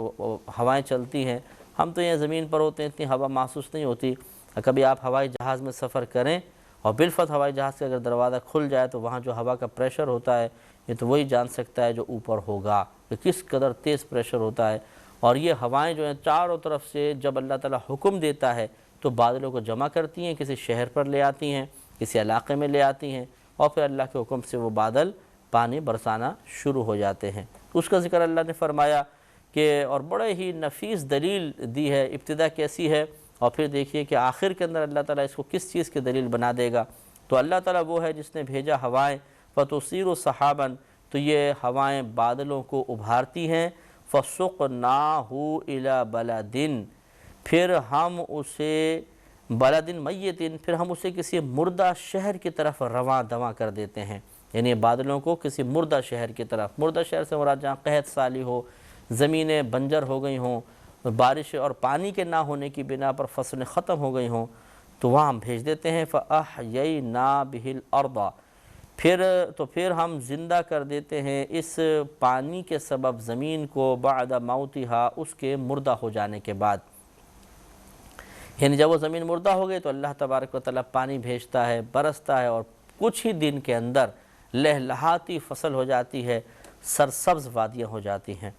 ہوائیں چلتی ہیں، ہم تو یہ زمین پر ہوتے ہیں، اتنی ہوا محسوس نہیں ہوتی، کبھی آپ ہوائی جہاز میں سفر کریں اور بالفعل ہوائی جہاز کا اگر دروازہ کھل جائے تو وہاں جو ہوا کا پریشر ہوتا ہے یہ تو وہی جان سکتا ہے جو اوپر ہوگا کہ کس قدر تیز پریشر ہوتا ہے۔ اور یہ ہوائیں جو ہیں چاروں طرف سے جب اللہ تعالیٰ حکم دیتا ہے تو بادلوں کو جمع کرتی ہیں، کسی شہر پر لے آتی ہیں، کسی علاقے میں لے آتی ہیں، اور پھر اللہ کے حکم سے وہ بادل پانی برسانا شروع ہو جاتے ہیں۔ اس کا ذکر اللہ نے فرمایا کہ اور بڑے ہی نفیس دلیل دی ہے، ابتدا کیسی ہے اور پھر دیکھیے کہ آخر کے اندر اللہ تعالیٰ اس کو کس چیز کی دلیل بنا دے گا۔ تو اللہ تعالیٰ وہ ہے جس نے بھیجا ہوائیں فتصیر سحابا، تو یہ ہوائیں بادلوں کو ابھارتی ہیں، فسقناہ الی بلد، پھر ہم اسے بلد میت، پھر ہم اسے کسی مردہ شہر کی طرف رواں دواں کر دیتے ہیں، یعنی بادلوں کو کسی مردہ شہر کی طرف، مردہ شہر سے مراد جہاں قحط سالی ہو، زمینیں بنجر ہو گئی ہوں، بارش اور پانی کے نہ ہونے کی بنا پر فصلیں ختم ہو گئی ہوں، تو وہاں ہم بھیج دیتے ہیں۔ فَأَحْيَيْنَا بِهِ الْأَرْضَ، پھر ہم زندہ کر دیتے ہیں اس پانی کے سبب زمین کو، بعد موتہا، اس کے مردہ ہو جانے کے بعد، یعنی جب وہ زمین مردہ ہو گئی تو اللہ تبارک و تعالیٰ پانی بھیجتا ہے، برستا ہے، اور کچھ ہی دن کے اندر لہلہاتی فصل ہو جاتی ہے، سرسبز وادیاں ہو جاتی ہیں۔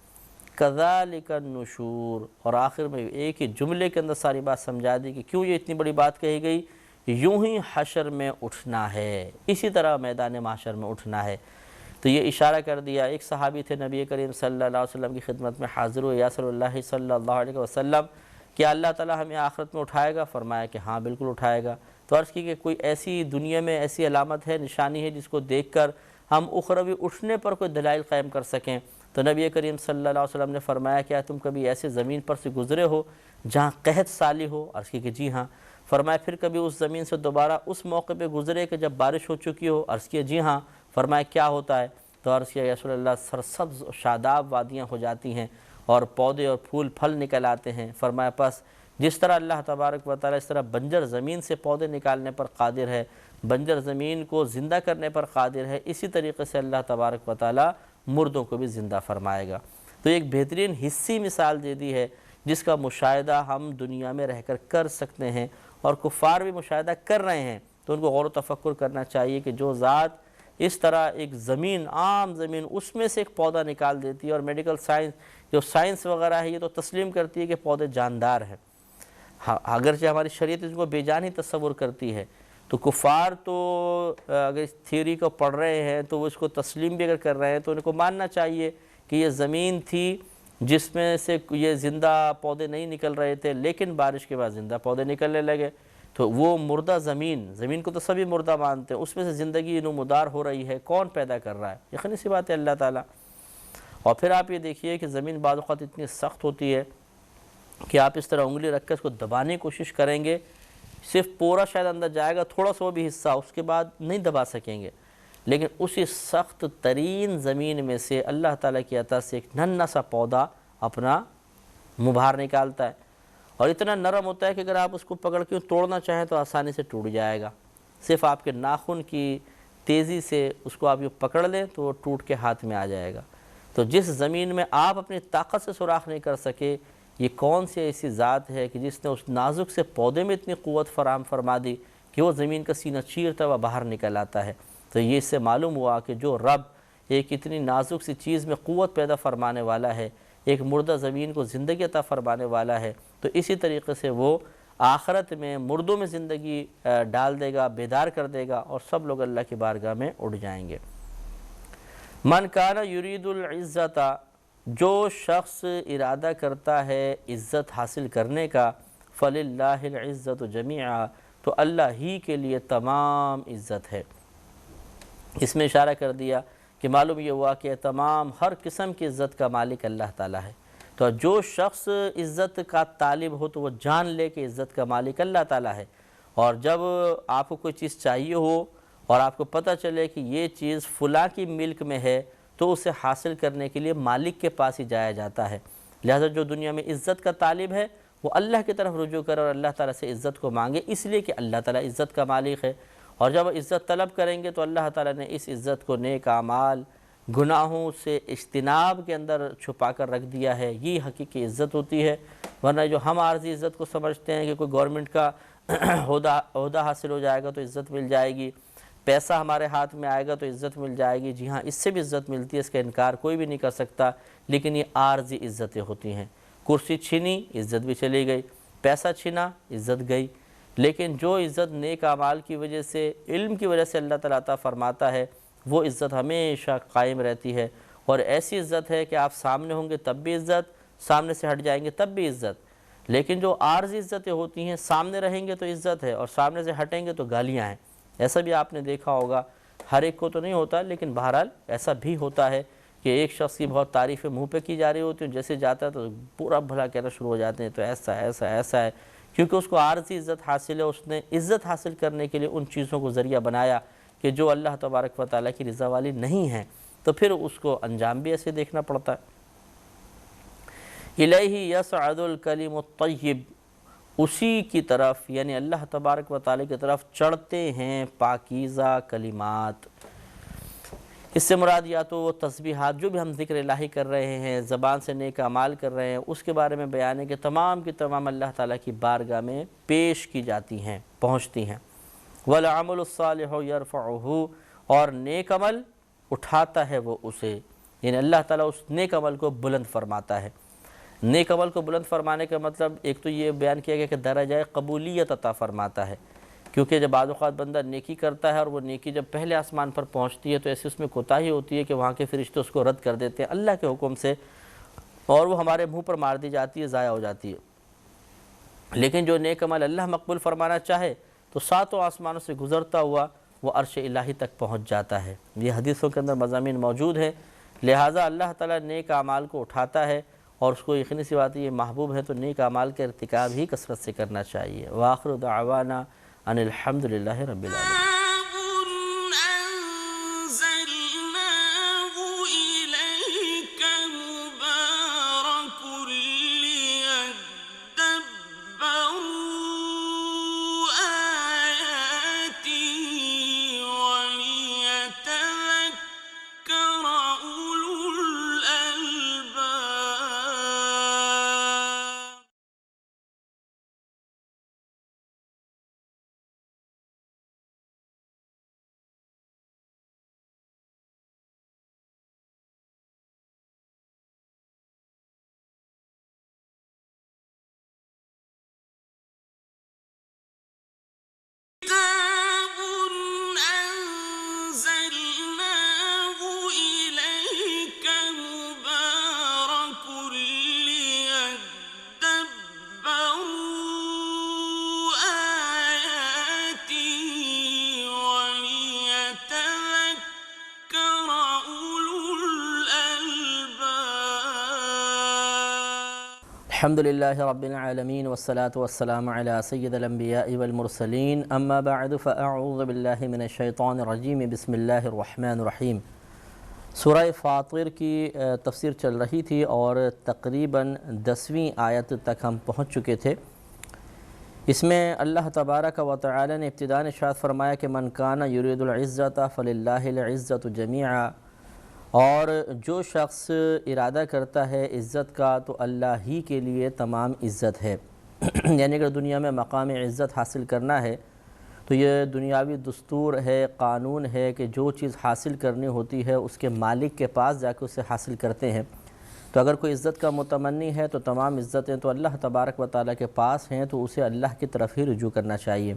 کذالک النشور، اور آخر میں ایک ہی جملے کے اندر ساری بات سمجھا دی کہ کیوں یہ اتنی بڑی بات کہی گئی، یوں ہی حشر میں اٹھنا ہے، اسی طرح میدان محشر میں اٹھنا ہے۔ تو یہ اشارہ کر دیا۔ ایک صحابی تھے نبی کریم صلی اللہ علیہ وسلم کی خدمت میں حاضر ہوئے، یا صلی اللہ صلی اللہ علیہ وسلم، کیا اللہ تعالیٰ ہمیں آخرت میں اٹھائے گا؟ فرمایا کہ ہاں بالکل اٹھائے گا۔ تو عرض کی کہ کوئی ایسی دنیا میں ایسی علامت ہے، نشانی ہے جس کو دیکھ کر ہم اخروی اٹھنے پر کوئی دلائل قائم کر سکیں؟ تو نبی کریم صلی اللہ علیہ وسلم نے فرمایا کیا تم کبھی ایسے زمین پر سے گزرے ہو جہاں قحط سالی ہو؟ عرض کی کہ جی ہاں۔ فرمایا پھر کبھی اس زمین سے دوبارہ اس موقع پہ گزرے کہ جب بارش ہو چکی ہو؟ عرض کیا جی ہاں۔ فرمایا کیا ہوتا ہے؟ تو عرض کیا یا رسول اللہ، سرسبز شاداب وادیاں ہو جاتی ہیں اور پودے اور پھول پھل نکل آتے ہیں۔ فرمایا پس جس طرح اللہ تبارک و تعالیٰ اس طرح بنجر زمین سے پودے نکالنے پر قادر ہے، بنجر زمین کو زندہ کرنے پر قادر ہے، اسی طریقے سے اللہ تبارک و تعالیٰ مردوں کو بھی زندہ فرمائے گا۔ تو ایک بہترین حصی مثال دے دی ہے جس کا مشاہدہ ہم دنیا میں رہ کر سکتے ہیں، اور کفار بھی مشاہدہ کر رہے ہیں۔ تو ان کو غور و تفکر کرنا چاہیے کہ جو ذات اس طرح ایک زمین، عام زمین، اس میں سے ایک پودا نکال دیتی ہے، اور میڈیکل سائنس جو سائنس وغیرہ ہے یہ تو تسلیم کرتی ہے کہ پودے جاندار ہیں، اگرچہ ہماری شریعت اس کو بے جان ہی تصور کرتی ہے، تو کفار تو اگر اس تھیوری کو پڑھ رہے ہیں تو وہ اس کو تسلیم بھی اگر کر رہے ہیں تو ان کو ماننا چاہیے کہ یہ زمین تھی جس میں سے یہ زندہ پودے نہیں نکل رہے تھے، لیکن بارش کے بعد زندہ پودے نکلنے لگے۔ تو وہ مردہ زمین کو تو سبھی مردہ مانتے ہیں، اس میں سے زندگی نمودار ہو رہی ہے، کون پیدا کر رہا ہے؟ یقینی سی بات ہے اللہ تعالیٰ۔ اور پھر آپ یہ دیکھیے کہ زمین بعض اوقات اتنی سخت ہوتی ہے کہ آپ اس طرح انگلی رکھ کر اس کو دبانے کی کوشش کریں گے، صرف پورا شاید اندر جائے گا، تھوڑا سا بھی حصہ، اس کے بعد نہیں دبا سکیں گے، لیکن اسی سخت ترین زمین میں سے اللہ تعالیٰ کی عطا سے ایک ننھا سا پودا اپنا منہ باہر نکالتا ہے، اور اتنا نرم ہوتا ہے کہ اگر آپ اس کو پکڑ کے توڑنا چاہیں تو آسانی سے ٹوٹ جائے گا، صرف آپ کے ناخن کی تیزی سے اس کو آپ یہ پکڑ لیں تو وہ ٹوٹ کے ہاتھ میں آ جائے گا۔ تو جس زمین میں آپ اپنی طاقت سے سوراخ نہیں کر سکے، یہ کون سی ایسی ذات ہے کہ جس نے اس نازک سے پودے میں اتنی قوت فراہم فرما دی کہ وہ زمین کا سینہ چیرتا ہوا باہر نکل آتا ہے؟ تو یہ اس سے معلوم ہوا کہ جو رب ایک اتنی نازک سی چیز میں قوت پیدا فرمانے والا ہے، ایک مردہ زمین کو زندگی عطا فرمانے والا ہے، تو اسی طریقے سے وہ آخرت میں مردوں میں زندگی ڈال دے گا، بیدار کر دے گا، اور سب لوگ اللہ کی بارگاہ میں اٹھ جائیں گے۔ من کان یرید العزت، جو شخص ارادہ کرتا ہے عزت حاصل کرنے کا، فللہ العزت جمیعا، تو اللہ ہی کے لیے تمام عزت ہے۔ اس میں اشارہ کر دیا کہ معلوم یہ ہوا کہ تمام ہر قسم کی عزت کا مالک اللہ تعالیٰ ہے۔ تو جو شخص عزت کا طالب ہو تو وہ جان لے کہ عزت کا مالک اللہ تعالیٰ ہے، اور جب آپ کو کوئی چیز چاہیے ہو اور آپ کو پتہ چلے کہ یہ چیز فلاں کی ملک میں ہے، تو اسے حاصل کرنے کے لیے مالک کے پاس ہی جایا جاتا ہے۔ لہذا جو دنیا میں عزت کا طالب ہے وہ اللہ کی طرف رجوع کرے اور اللہ تعالیٰ سے عزت کو مانگے، اس لیے کہ اللہ تعالیٰ عزت کا مالک ہے۔ اور جب عزت طلب کریں گے تو اللہ تعالیٰ نے اس عزت کو نیک اعمال، گناہوں سے اجتناب کے اندر چھپا کر رکھ دیا ہے۔ یہ حقیقی عزت ہوتی ہے، ورنہ جو ہم عارضی عزت کو سمجھتے ہیں کہ کوئی گورنمنٹ کا عہدہ حاصل ہو جائے گا تو عزت مل جائے گی، پیسہ ہمارے ہاتھ میں آئے گا تو عزت مل جائے گی، جی ہاں اس سے بھی عزت ملتی ہے، اس کا انکار کوئی بھی نہیں کر سکتا، لیکن یہ عارضی عزتیں ہوتی ہیں۔ کرسی چھینی، عزت بھی چلی گئی، پیسہ چھینا، عزت گئی، لیکن جو عزت نیک اعمال کی وجہ سے، علم کی وجہ سے اللہ تعالیٰ عطا فرماتا ہے، وہ عزت ہمیشہ قائم رہتی ہے، اور ایسی عزت ہے کہ آپ سامنے ہوں گے تب بھی عزت، سامنے سے ہٹ جائیں گے تب بھی عزت۔ لیکن جو عارضی عزتیں ہوتی ہیں، سامنے رہیں گے تو عزت ہے اور سامنے سے ہٹیں گے تو گالیاں ہیں۔ ایسا بھی آپ نے دیکھا ہوگا، ہر ایک کو تو نہیں ہوتا لیکن بہرحال ایسا بھی ہوتا ہے کہ ایک شخص کی بہت تعریفیں منہ پہ کی جا رہی ہوتی ہیں، جیسے جاتا ہے تو پورا بھلا کہنا شروع ہو جاتے ہیں، تو ایسا ایسا ایسا ہے، کیونکہ اس کو عارضی عزت حاصل ہے، اس نے عزت حاصل کرنے کے لیے ان چیزوں کو ذریعہ بنایا کہ جو اللہ تبارک و تعالیٰ کی رضا والی نہیں ہیں، تو پھر اس کو انجام بھی ایسے دیکھنا پڑتا ہے۔ الیہ یصعد الکلم الطیب، اسی کی طرف یعنی اللہ تبارک و تعالیٰ کی طرف چڑھتے ہیں پاکیزہ کلمات۔ اس سے مراد یا تو وہ تسبیحات جو بھی ہم ذکر الہی کر رہے ہیں، زبان سے نیک اعمال کر رہے ہیں، اس کے بارے میں بیان ہے کہ تمام کی تمام اللہ تعالیٰ کی بارگاہ میں پیش کی جاتی ہیں، پہنچتی ہیں۔ وَالْعَمَلُ الصَّالِحُ يَرْفَعُهُ، اور نیک عمل اٹھاتا ہے وہ اسے، یعنی اللہ تعالیٰ اس نیک عمل کو بلند فرماتا ہے۔ نیک عمل کو بلند فرمانے کا مطلب ایک تو یہ بیان کیا گیا کہ درجہ قبولیت عطا فرماتا ہے، کیونکہ جب بعض اوقات بندہ نیکی کرتا ہے اور وہ نیکی جب پہلے آسمان پر پہنچتی ہے تو ایسے اس میں کوتاہی ہوتی ہے کہ وہاں کے فرشتے اس کو رد کر دیتے ہیں اللہ کے حکم سے، اور وہ ہمارے منہ پر مار دی جاتی ہے، ضائع ہو جاتی ہے۔ لیکن جو نیک عمل اللہ مقبول فرمانا چاہے تو ساتوں آسمانوں سے گزرتا ہوا وہ عرش الہی تک پہنچ جاتا ہے۔ یہ حدیثوں کے اندر مضامین موجود ہیں، لہٰذا اللہ تعالیٰ نیک اعمال کو اٹھاتا ہے، اور اس کو یقینی سی بات ہے یہ محبوب ہے، تو نیک اعمال کے ارتکاب ہی کثرت سے کرنا چاہیے۔ وآخر دعوانا ان الحمد للہ رب العالمین۔ الحمد للہ رب العالمین والصلاة والسلام علی سید الانبیاء والمرسلین، اما بعد فاعوذ باللہ من الشیطان الرجیم، بسم اللہ الرحمن الرحیم۔ سورہ فاطر کی تفسیر چل رہی تھی اور تقریباً 10ویں آیت تک ہم پہنچ چکے تھے۔ اس میں اللہ تبارک و تعالی نے ابتداء ارشاد فرمایا کہ من کان یرید العزت فللہ العزت جمیعا، اور جو شخص ارادہ کرتا ہے عزت کا تو اللہ ہی کے لیے تمام عزت ہے۔ یعنی اگر دنیا میں مقام عزت حاصل کرنا ہے تو یہ دنیاوی دستور ہے، قانون ہے کہ جو چیز حاصل کرنی ہوتی ہے اس کے مالک کے پاس جا کے اسے حاصل کرتے ہیں۔ تو اگر کوئی عزت کا متمنی ہے تو تمام عزتیں تو اللہ تبارک و تعالیٰ کے پاس ہیں، تو اسے اللہ کی طرف ہی رجوع کرنا چاہیے۔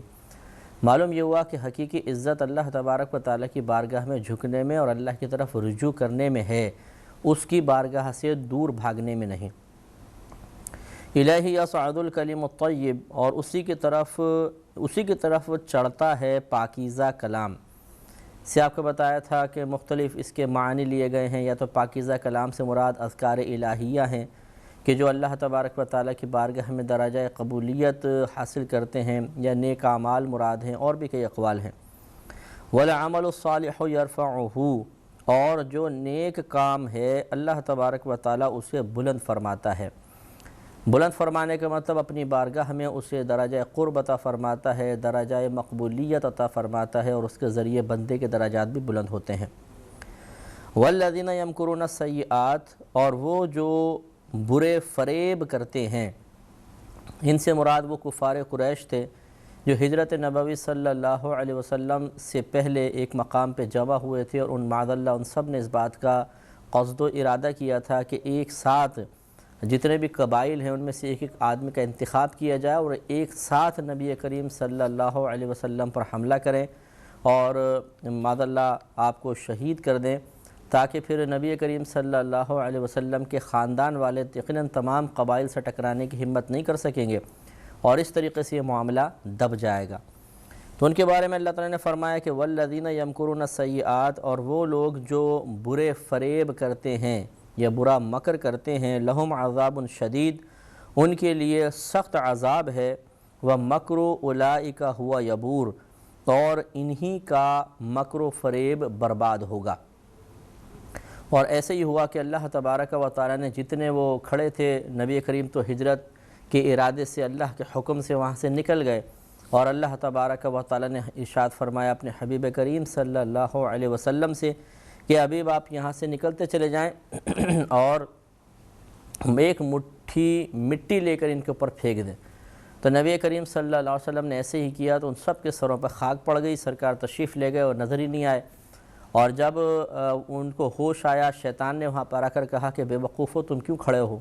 معلوم یہ ہوا کہ حقیقی عزت اللہ تبارک و تعالیٰ کی بارگاہ میں جھکنے میں اور اللہ کی طرف رجوع کرنے میں ہے، اس کی بارگاہ سے دور بھاگنے میں نہیں۔ الیہ یصعد الکلم الطیب، اور اسی کی طرف چڑھتا ہے پاکیزہ کلام۔ سے آپ کو بتایا تھا کہ مختلف اس کے معنی لیے گئے ہیں، یا تو پاکیزہ کلام سے مراد اذکار الہیہ ہیں کہ جو اللہ تبارک و تعالیٰ کی بارگاہ میں درجہ قبولیت حاصل کرتے ہیں، یا نیک اعمال مراد ہیں، اور بھی کئی اقوال ہیں۔ والعمل الصالح یرفعہ، اور جو نیک کام ہے اللہ تبارک و تعالیٰ اسے بلند فرماتا ہے۔ بلند فرمانے کا مطلب اپنی بارگاہ میں اسے درجہ قرب عطا فرماتا ہے، درجہ مقبولیت عطا فرماتا ہے، اور اس کے ذریعے بندے کے درجات بھی بلند ہوتے ہیں۔ والذین یمکرون السیئات، اور وہ جو برے فریب کرتے ہیں، ان سے مراد وہ کفار قریش تھے جو ہجرت نبوی صلی اللہ علیہ وسلم سے پہلے ایک مقام پہ جمع ہوئے تھے، اور معاذ اللہ ان سب نے اس بات کا قصد و ارادہ کیا تھا کہ ایک ساتھ جتنے بھی قبائل ہیں ان میں سے ایک ایک آدمی کا انتخاب کیا جائے، اور ایک ساتھ نبی کریم صلی اللہ علیہ وسلم پر حملہ کریں اور معاذ اللہ آپ کو شہید کر دیں، تاکہ پھر نبی کریم صلی اللہ علیہ وسلم کے خاندان والے یقیناً تمام قبائل سے ٹکرانے کی ہمت نہیں کر سکیں گے، اور اس طریقے سے یہ معاملہ دب جائے گا۔ تو ان کے بارے میں اللہ تعالیٰ نے فرمایا کہ والذین یمکرون السیئات، اور وہ لوگ جو برے فریب کرتے ہیں یا برا مکر کرتے ہیں، لہم عذاب شدید، ان کے لیے سخت عذاب ہے، ومکر اولئک ہوا یبور، اور انہی کا مکر و فریب برباد ہوگا۔ اور ایسے ہی ہوا کہ اللہ تبارک و تعالیٰ نے جتنے وہ کھڑے تھے، نبی کریم تو ہجرت کے ارادے سے اللہ کے حکم سے وہاں سے نکل گئے، اور اللہ تبارک و تعالیٰ نے ارشاد فرمایا اپنے حبیب کریم صلی اللہ علیہ وسلم سے کہ حبیب آپ یہاں سے نکلتے چلے جائیں اور ایک مٹھی مٹی لے کر ان کے اوپر پھینک دیں۔ تو نبی کریم صلی اللہ علیہ وسلم نے ایسے ہی کیا، تو ان سب کے سروں پر خاک پڑ گئی، سرکار تشریف لے گئے اور نظر ہی نہیں آئے۔ اور جب ان کو ہوش آیا، شیطان نے وہاں پر آ کر کہا کہ بے وقوفو تم کیوں کھڑے ہو؟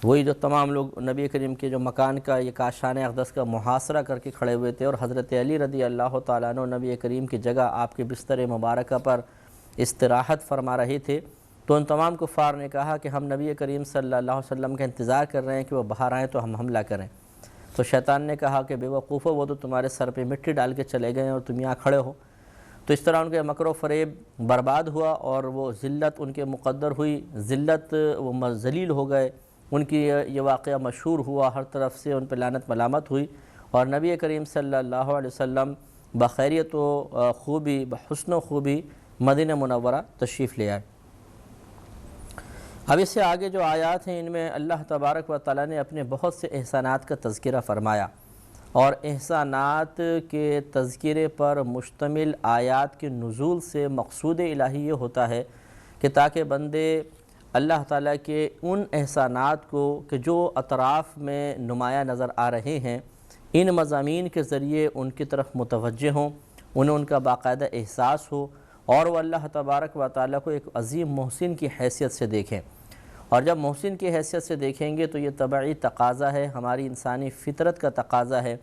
وہی جو تمام لوگ نبی کریم کے جو مکان کا یہ کاشان اقدس کا محاصرہ کر کے کھڑے ہوئے تھے، اور حضرت علی رضی اللہ تعالیٰ عنہ نبی کریم کی جگہ آپ کے بستر مبارکہ پر استراحت فرما رہے تھے، تو ان تمام کفار نے کہا کہ ہم نبی کریم صلی اللہ علیہ وسلم کا انتظار کر رہے ہیں کہ وہ باہر آئیں تو ہم حملہ کریں۔ تو شیطان نے کہا کہ بے وقوفو، وہ تو تمہارے سر پہ مٹی ڈال کے چلے گئے اور تم یہاں کھڑے ہو۔ تو اس طرح ان کے مکر و فریب برباد ہوا، اور وہ ذلت ان کے مقدر ہوئی، ذلت وہ ذلیل ہو گئے، ان کی یہ واقعہ مشہور ہوا، ہر طرف سے ان پہ لعنت ملامت ہوئی، اور نبی کریم صلی اللہ علیہ وسلم بخیریت و خوبی، بحسن و خوبی مدینہ منورہ تشریف لے آئے۔ اب اس سے آگے جو آیات ہیں ان میں اللہ تبارک و تعالیٰ نے اپنے بہت سے احسانات کا تذکرہ فرمایا، اور احسانات کے تذکرے پر مشتمل آیات کے نزول سے مقصود الہی یہ ہوتا ہے کہ تاکہ بندے اللہ تعالیٰ کے ان احسانات کو کہ جو اطراف میں نمایاں نظر آ رہے ہیں، ان مضامین کے ذریعے ان کی طرف متوجہ ہوں، انہیں ان کا باقاعدہ احساس ہو، اور وہ اللہ تبارک و تعالیٰ کو ایک عظیم محسن کی حیثیت سے دیکھیں۔ اور جب محسن کی حیثیت سے دیکھیں گے تو یہ طبعی تقاضا ہے، ہماری انسانی فطرت کا تقاضا ہے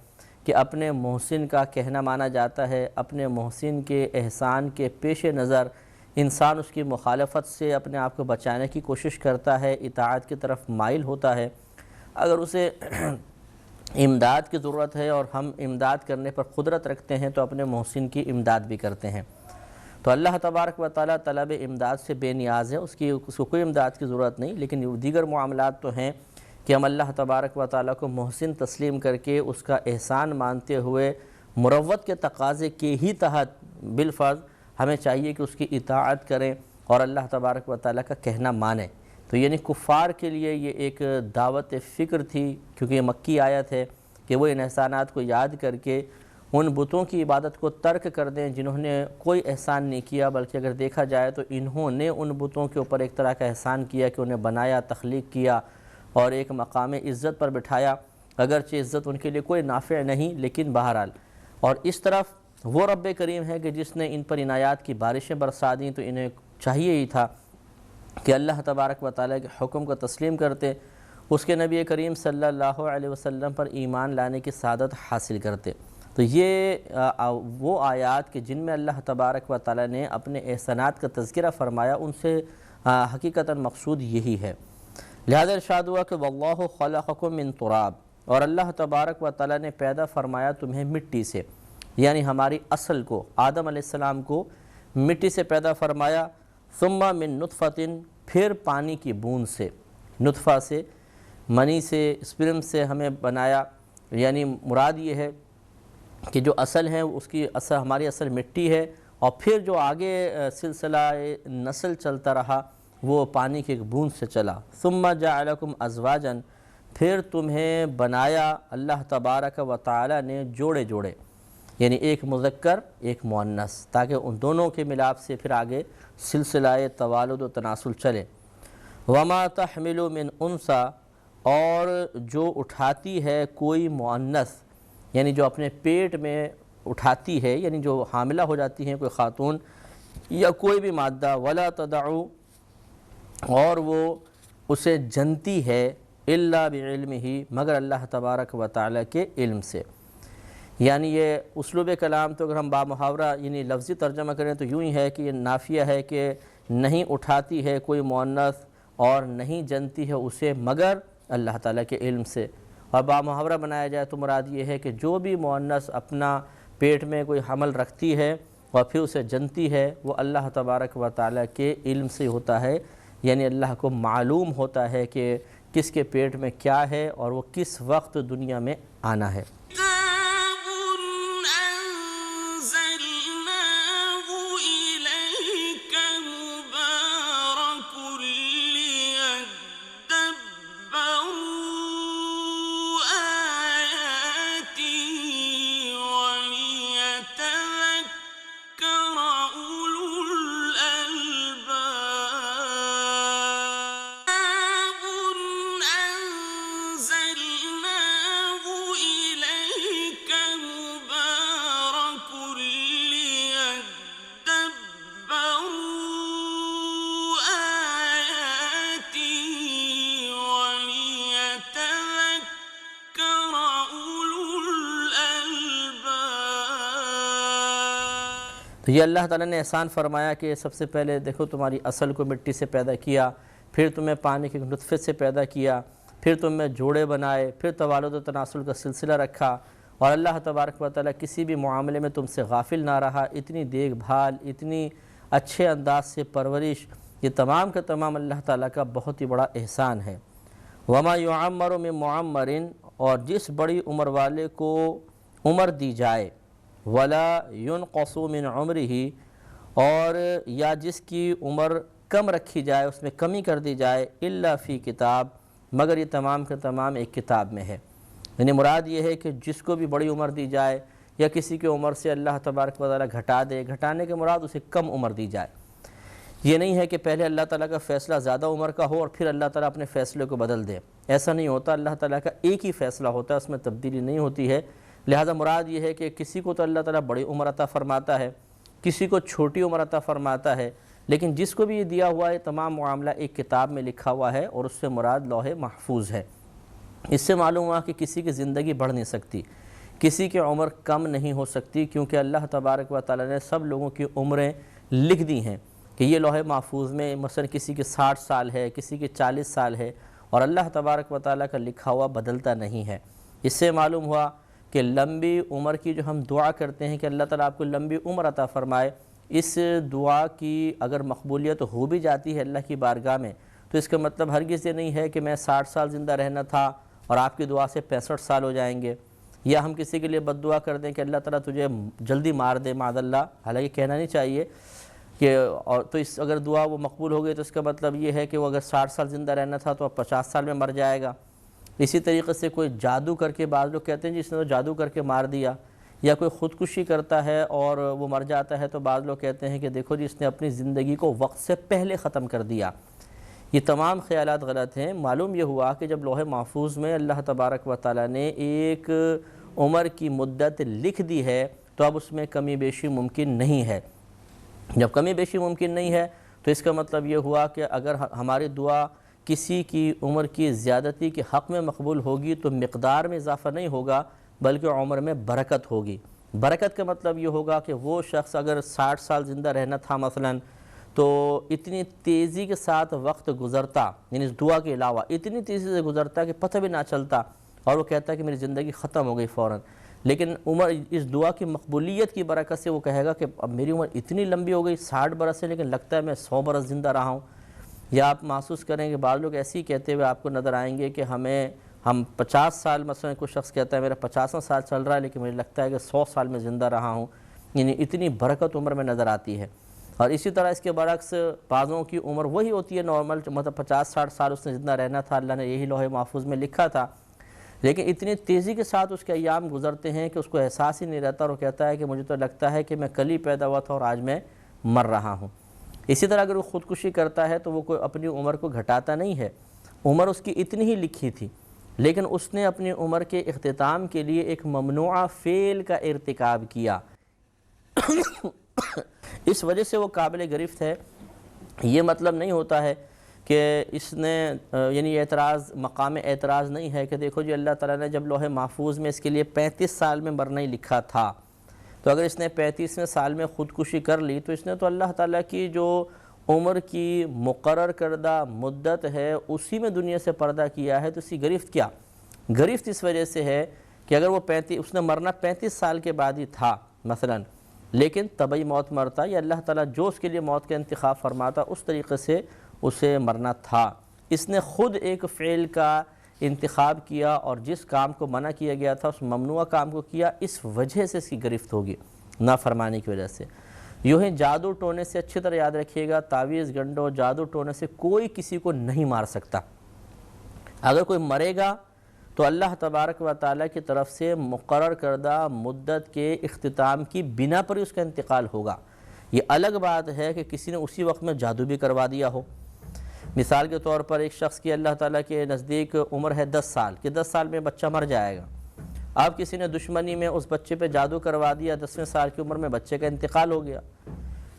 کہ اپنے محسن کا کہنا مانا جاتا ہے، اپنے محسن کے احسان کے پیش نظر انسان اس کی مخالفت سے اپنے آپ کو بچانے کی کوشش کرتا ہے، اطاعت کی طرف مائل ہوتا ہے۔ اگر اسے امداد کی ضرورت ہے اور ہم امداد کرنے پر قدرت رکھتے ہیں تو اپنے محسن کی امداد بھی کرتے ہیں۔ تو اللہ تبارک و تعالیٰ طلب امداد سے بے نیاز ہے، اس کو کوئی امداد کی ضرورت نہیں، لیکن دیگر معاملات تو ہیں کہ ہم اللہ تبارک و تعالیٰ کو محسن تسلیم کر کے اس کا احسان مانتے ہوئے مروت کے تقاضے کے ہی تحت بالفرض ہمیں چاہیے کہ اس کی اطاعت کریں اور اللہ تبارک و تعالیٰ کا کہنا مانیں۔ تو یعنی کفار کے لیے یہ ایک دعوت فکر تھی، کیونکہ یہ مکی آیت ہے، کہ وہ ان احسانات کو یاد کر کے ان بتوں کی عبادت کو ترک کر دیں جنہوں نے کوئی احسان نہیں کیا، بلکہ اگر دیکھا جائے تو انہوں نے ان بتوں کے اوپر ایک طرح کا احسان کیا کہ انہیں بنایا، تخلیق کیا اور ایک مقام عزت پر بٹھایا، اگرچہ عزت ان کے لیے کوئی نافع نہیں، لیکن بہرحال۔ اور اس طرف وہ رب کریم ہے کہ جس نے ان پر عنایات کی بارشیں برسا دیں، تو انہیں چاہیے ہی تھا کہ اللہ تبارک و تعالیٰ کے حکم کو تسلیم کرتے، اس کے نبی کریم صلی اللہ علیہ وسلم پر ایمان لانے کی سعادت حاصل کرتے۔ تو یہ وہ آیات کہ جن میں اللہ تبارک و تعالیٰ نے اپنے احسانات کا تذکرہ فرمایا، ان سے حقیقتاً مقصود یہی ہے۔ لہذا ارشاد ہوا کہ واللہ خلقکم من تراب، اور اللہ تبارک و تعالیٰ نے پیدا فرمایا تمہیں مٹی سے، یعنی ہماری اصل کو، آدم علیہ السلام کو مٹی سے پیدا فرمایا، ثم من نطفۃ، پھر پانی کی بوند سے، نطفہ سے، منی سے، اسپرم سے ہمیں بنایا، یعنی مراد یہ ہے کہ جو اصل ہے اس کی اصل ہماری اصل مٹی ہے، اور پھر جو آگے سلسلہ نسل چلتا رہا وہ پانی کی ایک بوند سے چلا۔ ثم جعلکم ازواجا، پھر تمہیں بنایا اللہ تبارک و تعالی نے جوڑے جوڑے، یعنی ایک مذکر ایک مؤنث، تاکہ ان دونوں کے ملاپ سے پھر آگے سلسلہ توالد و تناسل چلے۔ وما تحمل من انثی، اور جو اٹھاتی ہے کوئی مؤنث، یعنی جو اپنے پیٹ میں اٹھاتی ہے، یعنی جو حاملہ ہو جاتی ہیں کوئی خاتون یا کوئی بھی مادہ، ولا تدعو، اور وہ اسے جنتی ہے، الا بعلمہ، مگر اللہ تبارک و تعالیٰ کے علم سے۔ یعنی یہ اسلوب کلام تو اگر ہم بامحاورہ یعنی لفظی ترجمہ کریں تو یوں ہی ہے کہ یہ نافیہ ہے کہ نہیں اٹھاتی ہے کوئی مؤنث اور نہیں جنتی ہے اسے مگر اللہ تعالیٰ کے علم سے، اور بامحاورہ بنایا جائے تو مراد یہ ہے کہ جو بھی مؤنث اپنا پیٹ میں کوئی حمل رکھتی ہے اور پھر اسے جنتی ہے، وہ اللہ تبارک و تعالیٰ کے علم سے ہوتا ہے، یعنی اللہ کو معلوم ہوتا ہے کہ کس کے پیٹ میں کیا ہے اور وہ کس وقت دنیا میں آنا ہے۔ تو یہ اللہ تعالیٰ نے احسان فرمایا کہ سب سے پہلے دیکھو تمہاری اصل کو مٹی سے پیدا کیا، پھر تمہیں پانی کے نطفے سے پیدا کیا، پھر تمہیں جوڑے بنائے، پھر توالد و تناسل کا سلسلہ رکھا، اور اللہ تبارک و تعالیٰ کسی بھی معاملے میں تم سے غافل نہ رہا، اتنی دیکھ بھال، اتنی اچھے انداز سے پرورش، یہ تمام کا تمام اللہ تعالیٰ کا بہت ہی بڑا احسان ہے۔ وما یعمر من معمر، اور جس بڑی عمر والے کو عمر دی جائے، ولا ينقص من عمرہ، اور یا جس کی عمر کم رکھی جائے، اس میں کمی کر دی جائے، الا فی کتاب، مگر یہ تمام کا تمام ایک کتاب میں ہے۔ یعنی مراد یہ ہے کہ جس کو بھی بڑی عمر دی جائے یا کسی کی عمر سے اللہ تبارک و تعالیٰ گھٹا دے، گھٹانے کے مراد اسے کم عمر دی جائے۔ یہ نہیں ہے کہ پہلے اللہ تعالیٰ کا فیصلہ زیادہ عمر کا ہو اور پھر اللہ تعالیٰ اپنے فیصلے کو بدل دے، ایسا نہیں ہوتا۔ اللہ تعالیٰ کا ایک ہی فیصلہ ہوتا ہے، اس میں تبدیلی نہیں ہوتی ہے۔ لہذا مراد یہ ہے کہ کسی کو تو اللہ تعالیٰ بڑی عمر عطا فرماتا ہے، کسی کو چھوٹی عمر عطا فرماتا ہے، لیکن جس کو بھی یہ دیا ہوا ہے تمام معاملہ ایک کتاب میں لکھا ہوا ہے، اور اس سے مراد لوح محفوظ ہے۔ اس سے معلوم ہوا کہ کسی کی زندگی بڑھ نہیں سکتی، کسی کی عمر کم نہیں ہو سکتی، کیونکہ اللہ تبارک و تعالیٰ نے سب لوگوں کی عمریں لکھ دی ہیں کہ یہ لوح محفوظ میں مثلا کسی کے 60 سال ہے، کسی کے 40 سال ہے، اور اللہ تبارک و تعالیٰ کا لکھا ہوا بدلتا نہیں ہے۔ اس سے معلوم ہوا کہ لمبی عمر کی جو ہم دعا کرتے ہیں کہ اللہ تعالیٰ آپ کو لمبی عمر عطا فرمائے، اس دعا کی اگر مقبولیت ہو بھی جاتی ہے اللہ کی بارگاہ میں، تو اس کا مطلب ہرگز یہ نہیں ہے کہ میں 60 سال زندہ رہنا تھا اور آپ کی دعا سے 65 سال ہو جائیں گے، یا ہم کسی کے لیے بد دعا کر دیں کہ اللہ تعالیٰ تجھے جلدی مار دے معاذ اللہ، حالانکہ کہنا نہیں چاہیے کہ اور تو اس اگر دعا وہ مقبول ہو گئی تو اس کا مطلب یہ ہے کہ وہ اگر 60 سال زندہ رہنا تھا تو اب 50 سال میں مر جائے گا۔ اسی طریقے سے کوئی جادو کر کے، بعض لوگ کہتے ہیں جس نے تو جادو کر کے مار دیا، یا کوئی خودکشی کرتا ہے اور وہ مر جاتا ہے تو بعض لوگ کہتے ہیں کہ دیکھو جی اس نے اپنی زندگی کو وقت سے پہلے ختم کر دیا۔ یہ تمام خیالات غلط ہیں۔ معلوم یہ ہوا کہ جب لوح محفوظ میں اللہ تبارک و تعالیٰ نے ایک عمر کی مدت لکھ دی ہے تو اب اس میں کمی بیشی ممکن نہیں ہے۔ جب کمی بیشی ممکن نہیں ہے تو اس کا مطلب یہ ہوا کہ اگر ہماری دعا کسی کی عمر کی زیادتی کے حق میں مقبول ہوگی تو مقدار میں اضافہ نہیں ہوگا بلکہ عمر میں برکت ہوگی۔ برکت کا مطلب یہ ہوگا کہ وہ شخص اگر 60 سال زندہ رہنا تھا مثلا، تو اتنی تیزی کے ساتھ وقت گزرتا، یعنی اس دعا کے علاوہ اتنی تیزی سے گزرتا کہ پتہ بھی نہ چلتا، اور وہ کہتا ہے کہ میری زندگی ختم ہو گئی فوراً، لیکن عمر اس دعا کی مقبولیت کی برکت سے وہ کہے گا کہ اب میری عمر اتنی لمبی ہو گئی 60 برس ہے، لیکن لگتا ہے میں 100 برس زندہ رہا ہوں۔ یا آپ محسوس کریں کہ بعض لوگ ایسے ہی کہتے ہوئے آپ کو نظر آئیں گے کہ ہم 50 سال، مثلا کوئی شخص کہتا ہے میرا 50واں سال چل رہا ہے لیکن مجھے لگتا ہے کہ 100 سال میں زندہ رہا ہوں، یعنی اتنی برکت عمر میں نظر آتی ہے۔ اور اسی طرح اس کے برعکس بعضوں کی عمر وہی ہوتی ہے نارمل، مطلب 50-60 سال اس نے زندہ رہنا تھا، اللہ نے یہی لوح محفوظ میں لکھا تھا، لیکن اتنی تیزی کے ساتھ اس کے ایام گزرتے ہیں کہ اس کو احساس ہی نہیں رہتا، اور وہ کہتا ہے کہ مجھے تو لگتا ہے کہ میں کل ہی پیدا ہوا تھا اور آج میں مر رہا ہوں۔ اسی طرح اگر وہ خودکشی کرتا ہے تو وہ کوئی اپنی عمر کو گھٹاتا نہیں ہے، عمر اس کی اتنی ہی لکھی تھی، لیکن اس نے اپنی عمر کے اختتام کے لیے ایک ممنوعہ فعل کا ارتکاب کیا، اس وجہ سے وہ قابل گرفت ہے۔ یہ مطلب نہیں ہوتا ہے کہ اس نے یعنی اعتراض مقام اعتراض نہیں ہے کہ دیکھو جی اللہ تعالیٰ نے جب لوح محفوظ میں اس کے لیے 35 سال میں مرنا ہی لکھا تھا، تو اگر اس نے 35ویں سال میں خودکشی کر لی تو اس نے تو اللہ تعالیٰ کی جو عمر کی مقرر کردہ مدت ہے اسی میں دنیا سے پردہ کیا ہے، تو اسی گرفت کیا؟ گرفت اس وجہ سے ہے کہ اگر وہ اس نے مرنا 35 سال کے بعد ہی تھا مثلا، لیکن طبعی موت مرتا، یا اللہ تعالیٰ جو اس کے لیے موت کا انتخاب فرماتا اس طریقے سے اسے مرنا تھا۔ اس نے خود ایک فعل کا انتخاب کیا اور جس کام کو منع کیا گیا تھا اس ممنوع کام کو کیا، اس وجہ سے اس کی گرفت ہوگی، نافرمانی کی وجہ سے۔ یوں ہی جادو ٹونے سے اچھی طرح یاد رکھیے گا، تعویذ گنڈو جادو ٹونے سے کوئی کسی کو نہیں مار سکتا۔ اگر کوئی مرے گا تو اللہ تبارک و تعالیٰ کی طرف سے مقرر کردہ مدت کے اختتام کی بنا پر ہی اس کا انتقال ہوگا۔ یہ الگ بات ہے کہ کسی نے اسی وقت میں جادو بھی کروا دیا ہو۔ مثال کے طور پر ایک شخص کی اللہ تعالیٰ کے نزدیک عمر ہے 10 سال کہ 10 سال میں بچہ مر جائے گا، اب کسی نے دشمنی میں اس بچے پہ جادو کروا دیا، 10ویں سال کی عمر میں بچے کا انتقال ہو گیا،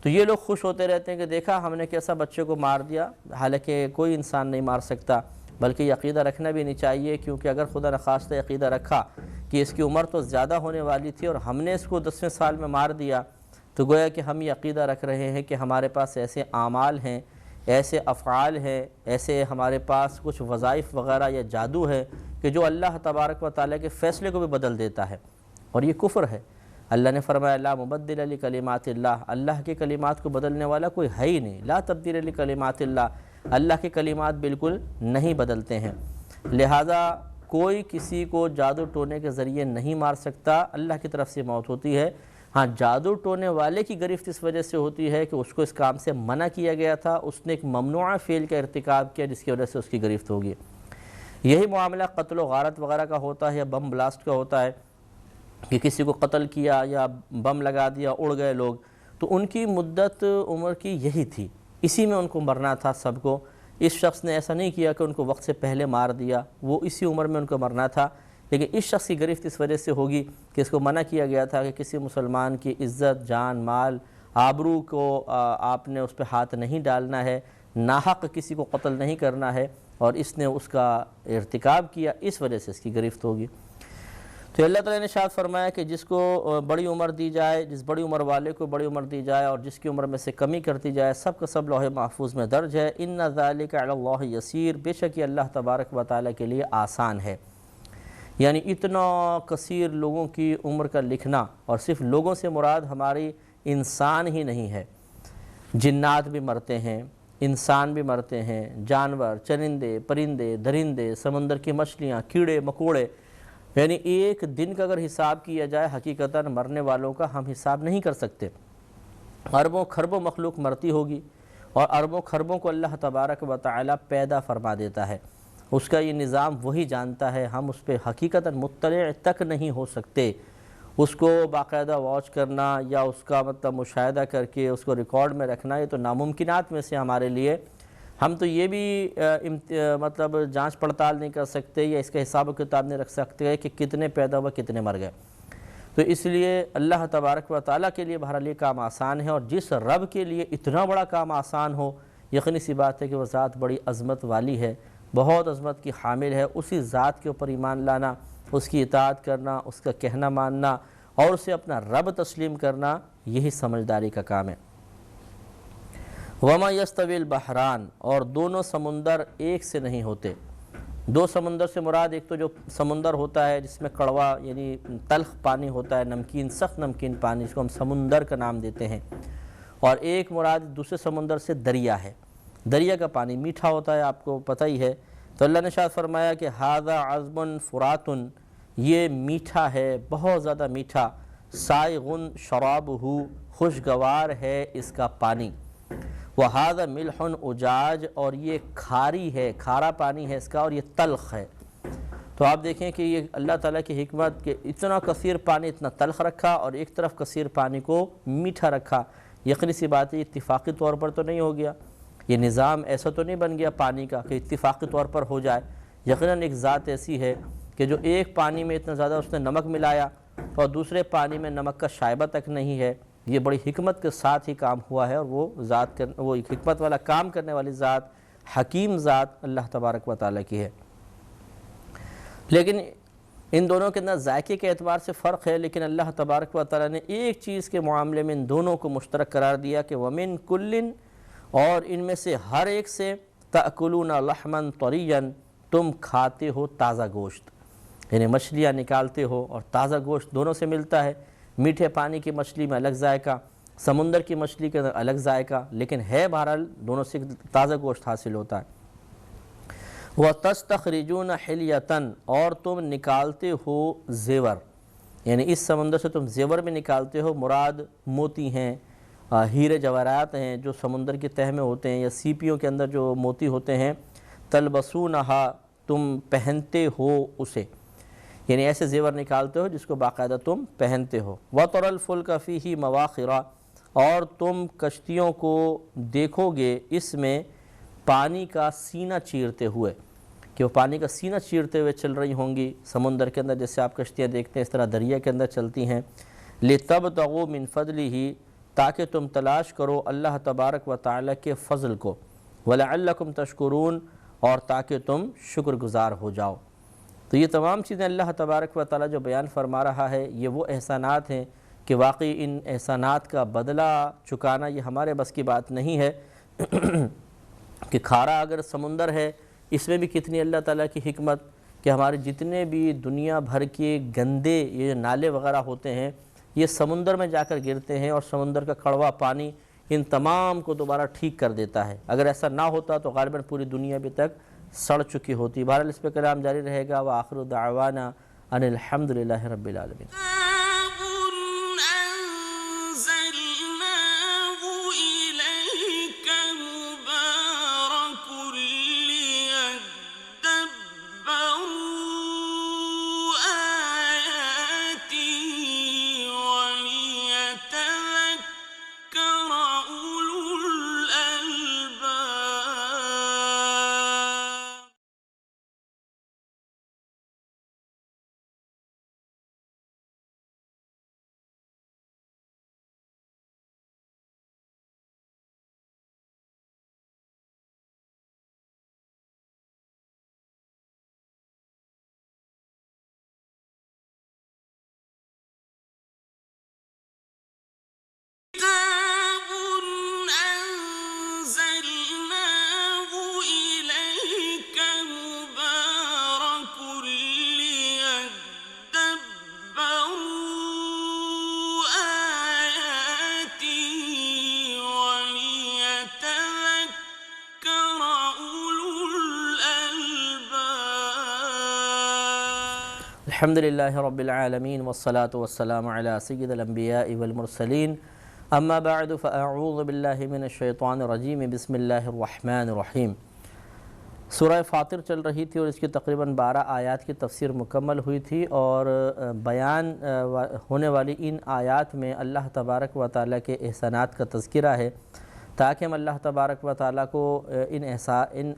تو یہ لوگ خوش ہوتے رہتے ہیں کہ دیکھا ہم نے کیسا بچے کو مار دیا، حالانکہ کوئی انسان نہیں مار سکتا، بلکہ یہ عقیدہ رکھنا بھی نہیں چاہیے، کیونکہ اگر خدا نخواستہ عقیدہ رکھا کہ اس کی عمر تو زیادہ ہونے والی تھی اور ہم نے اس کو 10ویں سال میں مار دیا، تو گویا کہ ہم یہ عقیدہ رکھ رہے ہیں کہ ہمارے پاس ایسے اعمال ہیں، ایسے افعال ہیں، ایسے ہمارے پاس کچھ وظائف وغیرہ یا جادو ہے کہ جو اللہ تبارک و تعالیٰ کے فیصلے کو بھی بدل دیتا ہے، اور یہ کفر ہے۔ اللہ نے فرمایا لا مبدل لکلمات اللہ، اللہ کے کلمات کو بدلنے والا کوئی ہے ہی نہیں، لا تبدیل لکلمات اللہ، اللہ کے کلمات بالکل نہیں بدلتے ہیں، لہٰذا کوئی کسی کو جادو ٹونے کے ذریعے نہیں مار سکتا، اللہ کی طرف سے موت ہوتی ہے۔ ہاں جادو ٹونے والے کی گرفت اس وجہ سے ہوتی ہے کہ اس کو اس کام سے منع کیا گیا تھا، اس نے ایک ممنوعہ فعل کا ارتکاب کیا جس کی وجہ سے اس کی گرفت ہوگی۔ یہی معاملہ قتل و غارت وغیرہ کا ہوتا ہے یا بم بلاسٹ کا ہوتا ہے کہ کسی کو قتل کیا یا بم لگا دیا اڑ گئے لوگ، تو ان کی مدت عمر کی یہی تھی، اسی میں ان کو مرنا تھا سب کو۔ اس شخص نے ایسا نہیں کیا کہ ان کو وقت سے پہلے مار دیا، وہ اسی عمر میں ان کو مرنا تھا، لیکن اس شخص کی گرفت اس وجہ سے ہوگی کہ اس کو منع کیا گیا تھا کہ کسی مسلمان کی عزت، جان، مال، آبرو کو آپ نے اس پہ ہاتھ نہیں ڈالنا ہے، ناحق کسی کو قتل نہیں کرنا ہے، اور اس نے اس کا ارتکاب کیا، اس وجہ سے اس کی گرفت ہوگی۔ تو اللہ تعالیٰ نے ارشاد فرمایا کہ جس کو بڑی عمر دی جائے، جس بڑی عمر والے کو بڑی عمر دی جائے اور جس کی عمر میں سے کمی کرتی جائے، سب کا سب لوح محفوظ میں درج ہے۔ ان ذالک علی اللہ یسیر، بے شک یہ اللہ تبارک و تعالیٰ کے لیے آسان ہے۔ یعنی اتنا کثیر لوگوں کی عمر کا لکھنا، اور صرف لوگوں سے مراد ہماری انسان ہی نہیں ہے، جنات بھی مرتے ہیں، انسان بھی مرتے ہیں، جانور، چرندے، پرندے، درندے، سمندر کی مچھلیاں، کیڑے مکوڑے، یعنی ایک دن کا اگر حساب کیا جائے حقیقتاً مرنے والوں کا ہم حساب نہیں کر سکتے۔ اربوں خربوں مخلوق مرتی ہوگی، اور اربوں خربوں کو اللہ تبارک و تعالی پیدا فرما دیتا ہے، اس کا یہ نظام وہی جانتا ہے، ہم اس پہ حقیقتاً مطلع تک نہیں ہو سکتے۔ اس کو باقاعدہ واچ کرنا یا اس کا مطلب مشاہدہ کر کے اس کو ریکارڈ میں رکھنا، یہ تو ناممکنات میں سے ہمارے لیے۔ ہم تو یہ بھی مطلب جانچ پڑتال نہیں کر سکتے یا اس کا حساب و کتاب نہیں رکھ سکتے کہ کتنے پیدا ہوئے کتنے مر گئے۔ تو اس لیے اللہ تبارک و تعالیٰ کے لیے بہرحال یہ کام آسان ہے، اور جس رب کے لیے اتنا بڑا کام آسان ہو، یقینی سی بات ہے کہ وہ ذات بڑی عظمت والی ہے، بہت عظمت کی حامل ہے۔ اسی ذات کے اوپر ایمان لانا، اس کی اطاعت کرنا، اس کا کہنا ماننا اور اسے اپنا رب تسلیم کرنا، یہی سمجھداری کا کام ہے۔ وَمَا يَسْتَوِي الْبَحْرَانِ، اور دونوں سمندر ایک سے نہیں ہوتے۔ دو سمندر سے مراد ایک تو جو سمندر ہوتا ہے جس میں کڑوا یعنی تلخ پانی ہوتا ہے، نمکین، سخت نمکین پانی، جس کو ہم سمندر کا نام دیتے ہیں، اور ایک مراد دوسرے سمندر سے دریا ہے۔ دریا کا پانی میٹھا ہوتا ہے، آپ کو پتہ ہی ہے۔ تو اللہ نے ارشاد فرمایا کہ ھذا عذب فرات، یہ میٹھا ہے، بہت زیادہ میٹھا، سائغ شرابہ، خوشگوار ہے اس کا پانی، وَھذا ملح اجاج، اور یہ کھاری ہے، کھارا پانی ہے اس کا، اور یہ تلخ ہے۔ تو آپ دیکھیں کہ یہ اللہ تعالیٰ کی حکمت کہ اتنا کثیر پانی اتنا تلخ رکھا، اور ایک طرف کثیر پانی کو میٹھا رکھا۔ یقینی سی بات ہے اتفاقی طور پر تو نہیں ہو گیا، یہ نظام ایسا تو نہیں بن گیا پانی کا کہ اتفاقی طور پر ہو جائے۔ یقیناً ایک ذات ایسی ہے کہ جو ایک پانی میں اتنا زیادہ اس نے نمک ملایا اور دوسرے پانی میں نمک کا شائبہ تک نہیں ہے۔ یہ بڑی حکمت کے ساتھ ہی کام ہوا ہے، اور وہ ایک حکمت والا کام کرنے والی ذات، حکیم ذات اللہ تبارک و تعالیٰ کی ہے۔ لیکن ان دونوں کے اندر ذائقے کے اعتبار سے فرق ہے، لیکن اللہ تبارک و تعالیٰ نے ایک چیز کے معاملے میں ان دونوں کو مشترک قرار دیا کہ وَمِن كُلٍّ، اور ان میں سے ہر ایک سے تَأْكُلُونَ لَحْمًا طَرِيًّا، تم کھاتے ہو تازہ گوشت، یعنی مچھلیاں نکالتے ہو اور تازہ گوشت دونوں سے ملتا ہے۔ میٹھے پانی کی مچھلی میں الگ ذائقہ، سمندر کی مچھلی کے اندر الگ ذائقہ، لیکن ہے بہرحال دونوں سے تازہ گوشت حاصل ہوتا ہے۔ وَتَسْتَخْرِجُونَ حِلْيَةً، اور تم نکالتے ہو زیور، یعنی اس سمندر سے تم زیور میں نکالتے ہو، مراد موتی ہیں، ہیرے جواہرات ہیں جو سمندر کی تہہ میں ہوتے ہیں، یا سیپیوں کے اندر جو موتی ہوتے ہیں۔ تَلْبَسُونَهَا، تم پہنتے ہو اسے، یعنی ایسے زیور نکالتے ہو جس کو باقاعدہ تم پہنتے ہو۔ وَتَرَى الْفُلْكَ فِيهِ مَوَاخِرَ، اور تم کشتیوں کو دیکھو گے اس میں پانی کا سینہ چیرتے ہوئے، کہ وہ پانی کا سینہ چیرتے ہوئے چل رہی ہوں گی سمندر کے اندر، جیسے آپ کشتیاں دیکھتے ہیں اس طرح دریا کے اندر چلتی ہیں۔ لِتَبْتَغُوا مِنْ فَضْلِهِ، تاکہ تم تلاش کرو اللہ تبارک و تعالیٰ کے فضل کو، وَلَعَلَّكُمْ تَشْكُرُونَ، اور تاکہ تم شکر گزار ہو جاؤ۔ تو یہ تمام چیزیں اللہ تبارک و تعالیٰ جو بیان فرما رہا ہے، یہ وہ احسانات ہیں کہ واقعی ان احسانات کا بدلہ چکانا یہ ہمارے بس کی بات نہیں ہے۔ کہ کھارا اگر سمندر ہے، اس میں بھی کتنی اللہ تعالیٰ کی حکمت کہ ہمارے جتنے بھی دنیا بھر کے گندے یہ نالے وغیرہ ہوتے ہیں، یہ سمندر میں جا کر گرتے ہیں، اور سمندر کا کڑوا پانی ان تمام کو دوبارہ ٹھیک کر دیتا ہے۔ اگر ایسا نہ ہوتا تو غالباً پوری دنیا ابھی تک سڑ چکی ہوتی۔ بہرحال اس پہ کلام جاری رہے گا۔ وآخر دعوانا ان الحمد للہ رب العالمین۔ الحمد للہ رب العالمین، والصلاة والسلام علی سید الانبیاء والمرسلین، اما بعد فاعوذ باللہ من الشیطان الرجیم، بسم اللہ الرحمن الرحیم۔ سورہ فاطر چل رہی تھی اور اس کی تقریباً 12 آیات کی تفسیر مکمل ہوئی تھی، اور بیان ہونے والی ان آیات میں اللہ تبارک و تعالیٰ کے احسانات کا تذکرہ ہے، تاکہ ہم اللہ تبارک و تعالیٰ کو ان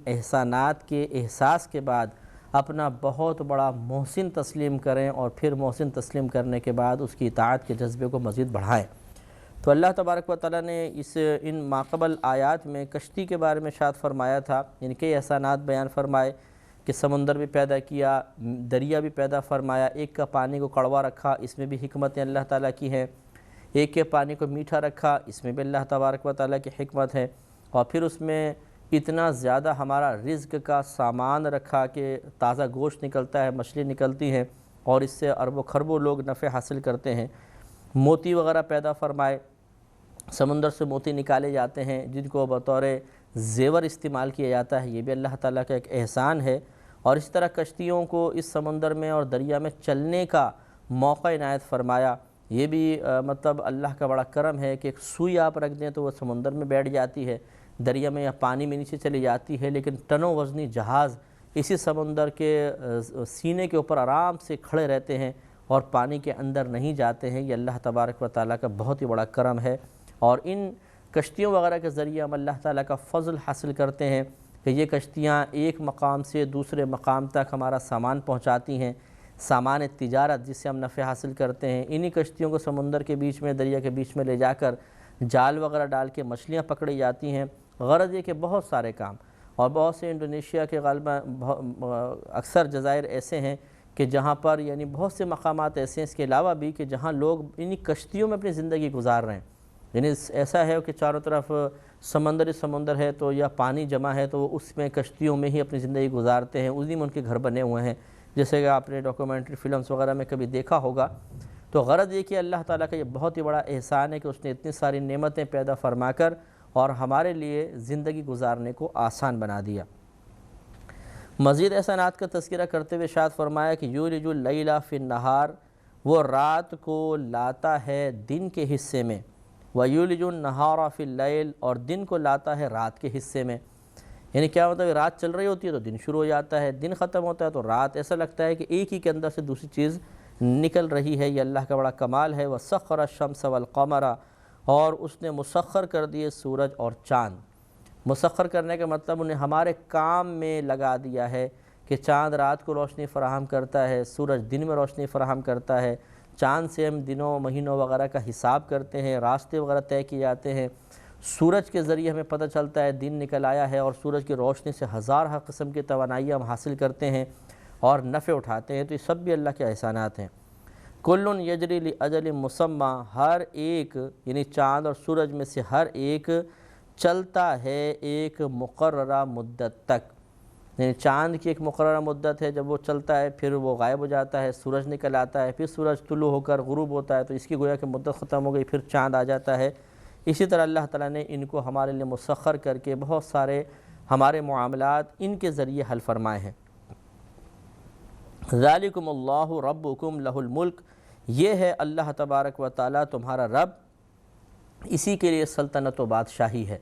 احسانات کے احساس کے بعد اپنا بہت بڑا محسن تسلیم کریں اور پھر محسن تسلیم کرنے کے بعد اس کی اطاعت کے جذبے کو مزید بڑھائیں۔ تو اللہ تبارک و تعالیٰ نے ان ماقبل آیات میں کشتی کے بارے میں ارشاد فرمایا تھا، یعنی کئی احسانات بیان فرمائے کہ سمندر بھی پیدا کیا، دریا بھی پیدا فرمایا، ایک کا پانی کو کڑوا رکھا، اس میں بھی حکمتیں اللہ تعالیٰ کی ہیں، ایک کے پانی کو میٹھا رکھا، اس میں بھی اللہ تبارک و تعالیٰ کی حکمت ہے، اور پھر اس میں اتنا زیادہ ہمارا رزق کا سامان رکھا کہ تازہ گوشت نکلتا ہے، مچھلی نکلتی ہیں، اور اس سے اربوں خربوں لوگ نفع حاصل کرتے ہیں، موتی وغیرہ پیدا فرمائے، سمندر سے موتی نکالے جاتے ہیں جن کو بطور زیور استعمال کیا جاتا ہے، یہ بھی اللہ تعالیٰ کا ایک احسان ہے۔ اور اس طرح کشتیوں کو اس سمندر میں اور دریا میں چلنے کا موقع عنایت فرمایا، یہ بھی مطلب اللہ کا بڑا کرم ہے کہ ایک سوئی آپ رکھ دیں تو وہ سمندر میں بیٹھ جاتی ہے، دریا میں یا پانی میں نیچے چلی جاتی ہے، لیکن ٹنوں وزنی جہاز اسی سمندر کے سینے کے اوپر آرام سے کھڑے رہتے ہیں اور پانی کے اندر نہیں جاتے ہیں۔ یہ اللہ تبارک و تعالیٰ کا بہت ہی بڑا کرم ہے، اور ان کشتیوں وغیرہ کے ذریعے ہم اللہ تعالیٰ کا فضل حاصل کرتے ہیں کہ یہ کشتیاں ایک مقام سے دوسرے مقام تک ہمارا سامان پہنچاتی ہیں، سامان تجارت جس سے ہم نفع حاصل کرتے ہیں۔ انہی کشتیوں کو سمندر کے بیچ میں، دریا کے بیچ میں لے جا کر جال وغیرہ ڈال کے مچھلیاں پکڑی جاتی ہیں۔ غرض یہ کہ بہت سارے کام، اور بہت سے انڈونیشیا کے غالباً اکثر جزائر ایسے ہیں کہ جہاں پر یعنی بہت سے مقامات ایسے ہیں اس کے علاوہ بھی کہ جہاں لوگ انہی کشتیوں میں اپنی زندگی گزار رہے ہیں، یعنی ایسا ہے کہ چاروں طرف سمندر ہے تو یا پانی جمع ہے تو وہ اس میں کشتیوں میں ہی اپنی زندگی گزارتے ہیں، اسی میں ان کے گھر بنے ہوئے ہیں، جیسے کہ آپ نے ڈاکومنٹری فلمز وغیرہ میں کبھی دیکھا ہوگا۔ تو غرض یہ کہ اللہ تعالیٰ کا یہ بہت ہی بڑا احسان ہے کہ اس نے اتنی ساری نعمتیں پیدا فرما کر اور ہمارے لیے زندگی گزارنے کو آسان بنا دیا۔ مزید احسانات کا تذکرہ کرتے ہوئے ارشاد فرمایا کہ یولج اللیل فی النہار، وہ رات کو لاتا ہے دن کے حصے میں، وَيُولِجُ النَّهَارَ فِي اللَّيْلِ، اور دن کو لاتا ہے رات کے حصے میں۔ یعنی کیا مطلب رات چل رہی ہوتی ہے تو دن شروع ہو جاتا ہے، دن ختم ہوتا ہے تو رات، ایسا لگتا ہے کہ ایک ہی کے اندر سے دوسری چیز نکل رہی ہے۔ یہ اللہ کا بڑا کمال ہے۔ وَسَخَّرَ الشَّمْسَ وَالْقَمَرَ، اور اس نے مسخر کر دیے سورج اور چاند۔ مسخر کرنے کا مطلب انہیں ہمارے کام میں لگا دیا ہے کہ چاند رات کو روشنی فراہم کرتا ہے، سورج دن میں روشنی فراہم کرتا ہے، چاند سے ہم دنوں مہینوں وغیرہ کا حساب کرتے ہیں، راستے وغیرہ طے کیے جاتے ہیں، سورج کے ذریعے ہمیں پتہ چلتا ہے دن نکل آیا ہے، اور سورج کی روشنی سے ہزارہ قسم کی توانائی ہم حاصل کرتے ہیں اور نفع اٹھاتے ہیں۔ تو یہ سب بھی اللہ کے احسانات ہیں۔ کل یجری لاجل مسمی، ہر ایک یعنی چاند اور سورج میں سے ہر ایک چلتا ہے ایک مقررہ مدت تک، یعنی چاند کی ایک مقررہ مدت ہے، جب وہ چلتا ہے پھر وہ غائب ہو جاتا ہے، سورج نکل آتا ہے، پھر سورج طلوع ہو کر غروب ہوتا ہے، تو اس کی گویا کہ مدت ختم ہو گئی، پھر چاند آ جاتا ہے۔ اسی طرح اللہ تعالیٰ نے ان کو ہمارے لیے مسخر کر کے بہت سارے ہمارے معاملات ان کے ذریعے حل فرمائے ہیں۔ ذالکم اللہ ربکم لہ الملک، یہ ہے اللہ تبارک و تعالیٰ تمہارا رب، اسی کے لیے سلطنت و بادشاہی ہے۔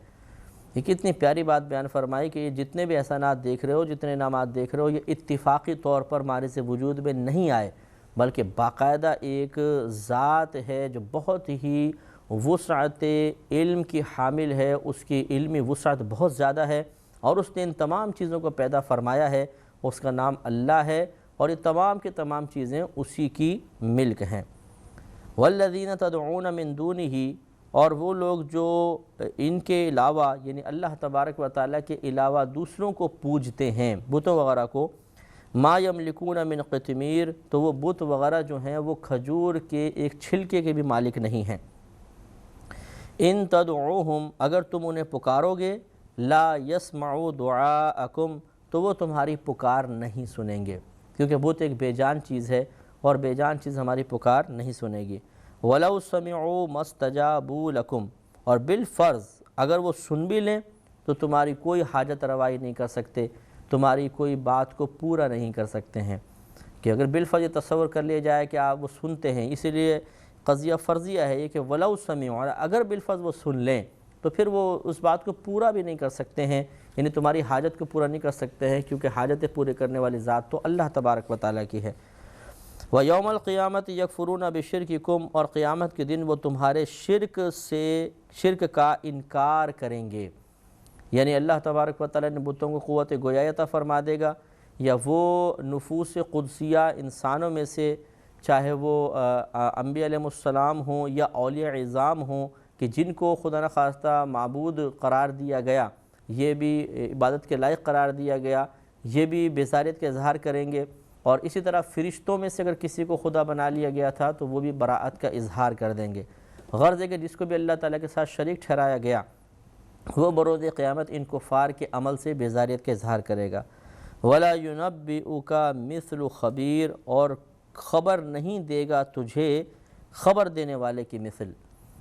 یہ کتنی پیاری بات بیان فرمائی کہ یہ جتنے بھی احسانات دیکھ رہے ہو، جتنے انعامات دیکھ رہے ہو، یہ اتفاقی طور پر مارز وجود میں نہیں آئے، بلکہ باقاعدہ ایک ذات ہے جو بہت ہی وسعت علم کی حامل ہے، اس کی علمی وسعت بہت زیادہ ہے، اور اس نے ان تمام چیزوں کو پیدا فرمایا ہے، اس کا نام اللہ ہے، اور یہ تمام کی تمام چیزیں اسی کی ملک ہیں۔ والذین تدعون من دونہ، اور وہ لوگ جو ان کے علاوہ یعنی اللہ تبارک و تعالیٰ کے علاوہ دوسروں کو پوجتے ہیں، بتوں وغیرہ کو، ما یملکون من قطمیر، تو وہ بت وغیرہ جو ہیں وہ کھجور کے ایک چھلکے کے بھی مالک نہیں ہیں۔ ان تدعوہم، اگر تم انہیں پکارو گے، لا یسمعوا دعاءکم، تو وہ تمہاری پکار نہیں سنیں گے، کیونکہ بت ایک بے جان چیز ہے اور بے جان چیز ہماری پکار نہیں سنے گی۔ وَلَوْ سَمِعُوا مَا اسْتَجَابُوا لَكُمْ، اور بالفرض اگر وہ سن بھی لیں تو تمہاری کوئی حاجت روائی نہیں کر سکتے، تمہاری کوئی بات کو پورا نہیں کر سکتے ہیں۔ کہ اگر بالفرض یہ تصور کر لیا جائے کہ آپ وہ سنتے ہیں، اسی لیے قضیہ فرضیہ ہے یہ کہ وَلَوْ سَمِعُوا، اگر بالفرض وہ سن لیں تو پھر وہ اس بات کو پورا بھی نہیں کر سکتے ہیں، یعنی تمہاری حاجت کو پورا نہیں کر سکتے ہیں، کیونکہ حاجتیں پورے کرنے والی ذات تو اللہ تبارک و تعالیٰ کی ہے۔ وَيَوْمَ الْقِيَامَةِ يَكْفُرُونَ بِشِرْكِكُمْ، اور قیامت کے دن وہ تمہارے شرک کا انکار کریں گے، یعنی اللہ تبارک و تعالیٰ نے بتوں کو قوت گویا عطا فرما دے گا، یا وہ نفوس قدسیہ انسانوں میں سے، چاہے وہ انبیاء علیہ السلام ہوں یا اولیاء عظام ہوں، کہ جن کو خدا نخواستہ معبود قرار دیا گیا، یہ بھی عبادت کے لائق قرار دیا گیا، یہ بھی بیزاریت کا اظہار کریں گے۔ اور اسی طرح فرشتوں میں سے اگر کسی کو خدا بنا لیا گیا تھا تو وہ بھی براءت کا اظہار کر دیں گے۔ غرض ہے کہ جس کو بھی اللہ تعالیٰ کے ساتھ شریک ٹھہرایا گیا وہ بروز قیامت ان کفار کے عمل سے بیزاریت کا اظہار کرے گا۔ وَلَا يُنَبِّئُكَ مِثْلُ خبیر، اور خبر نہیں دے گا تجھے خبر دینے والے کی مثل،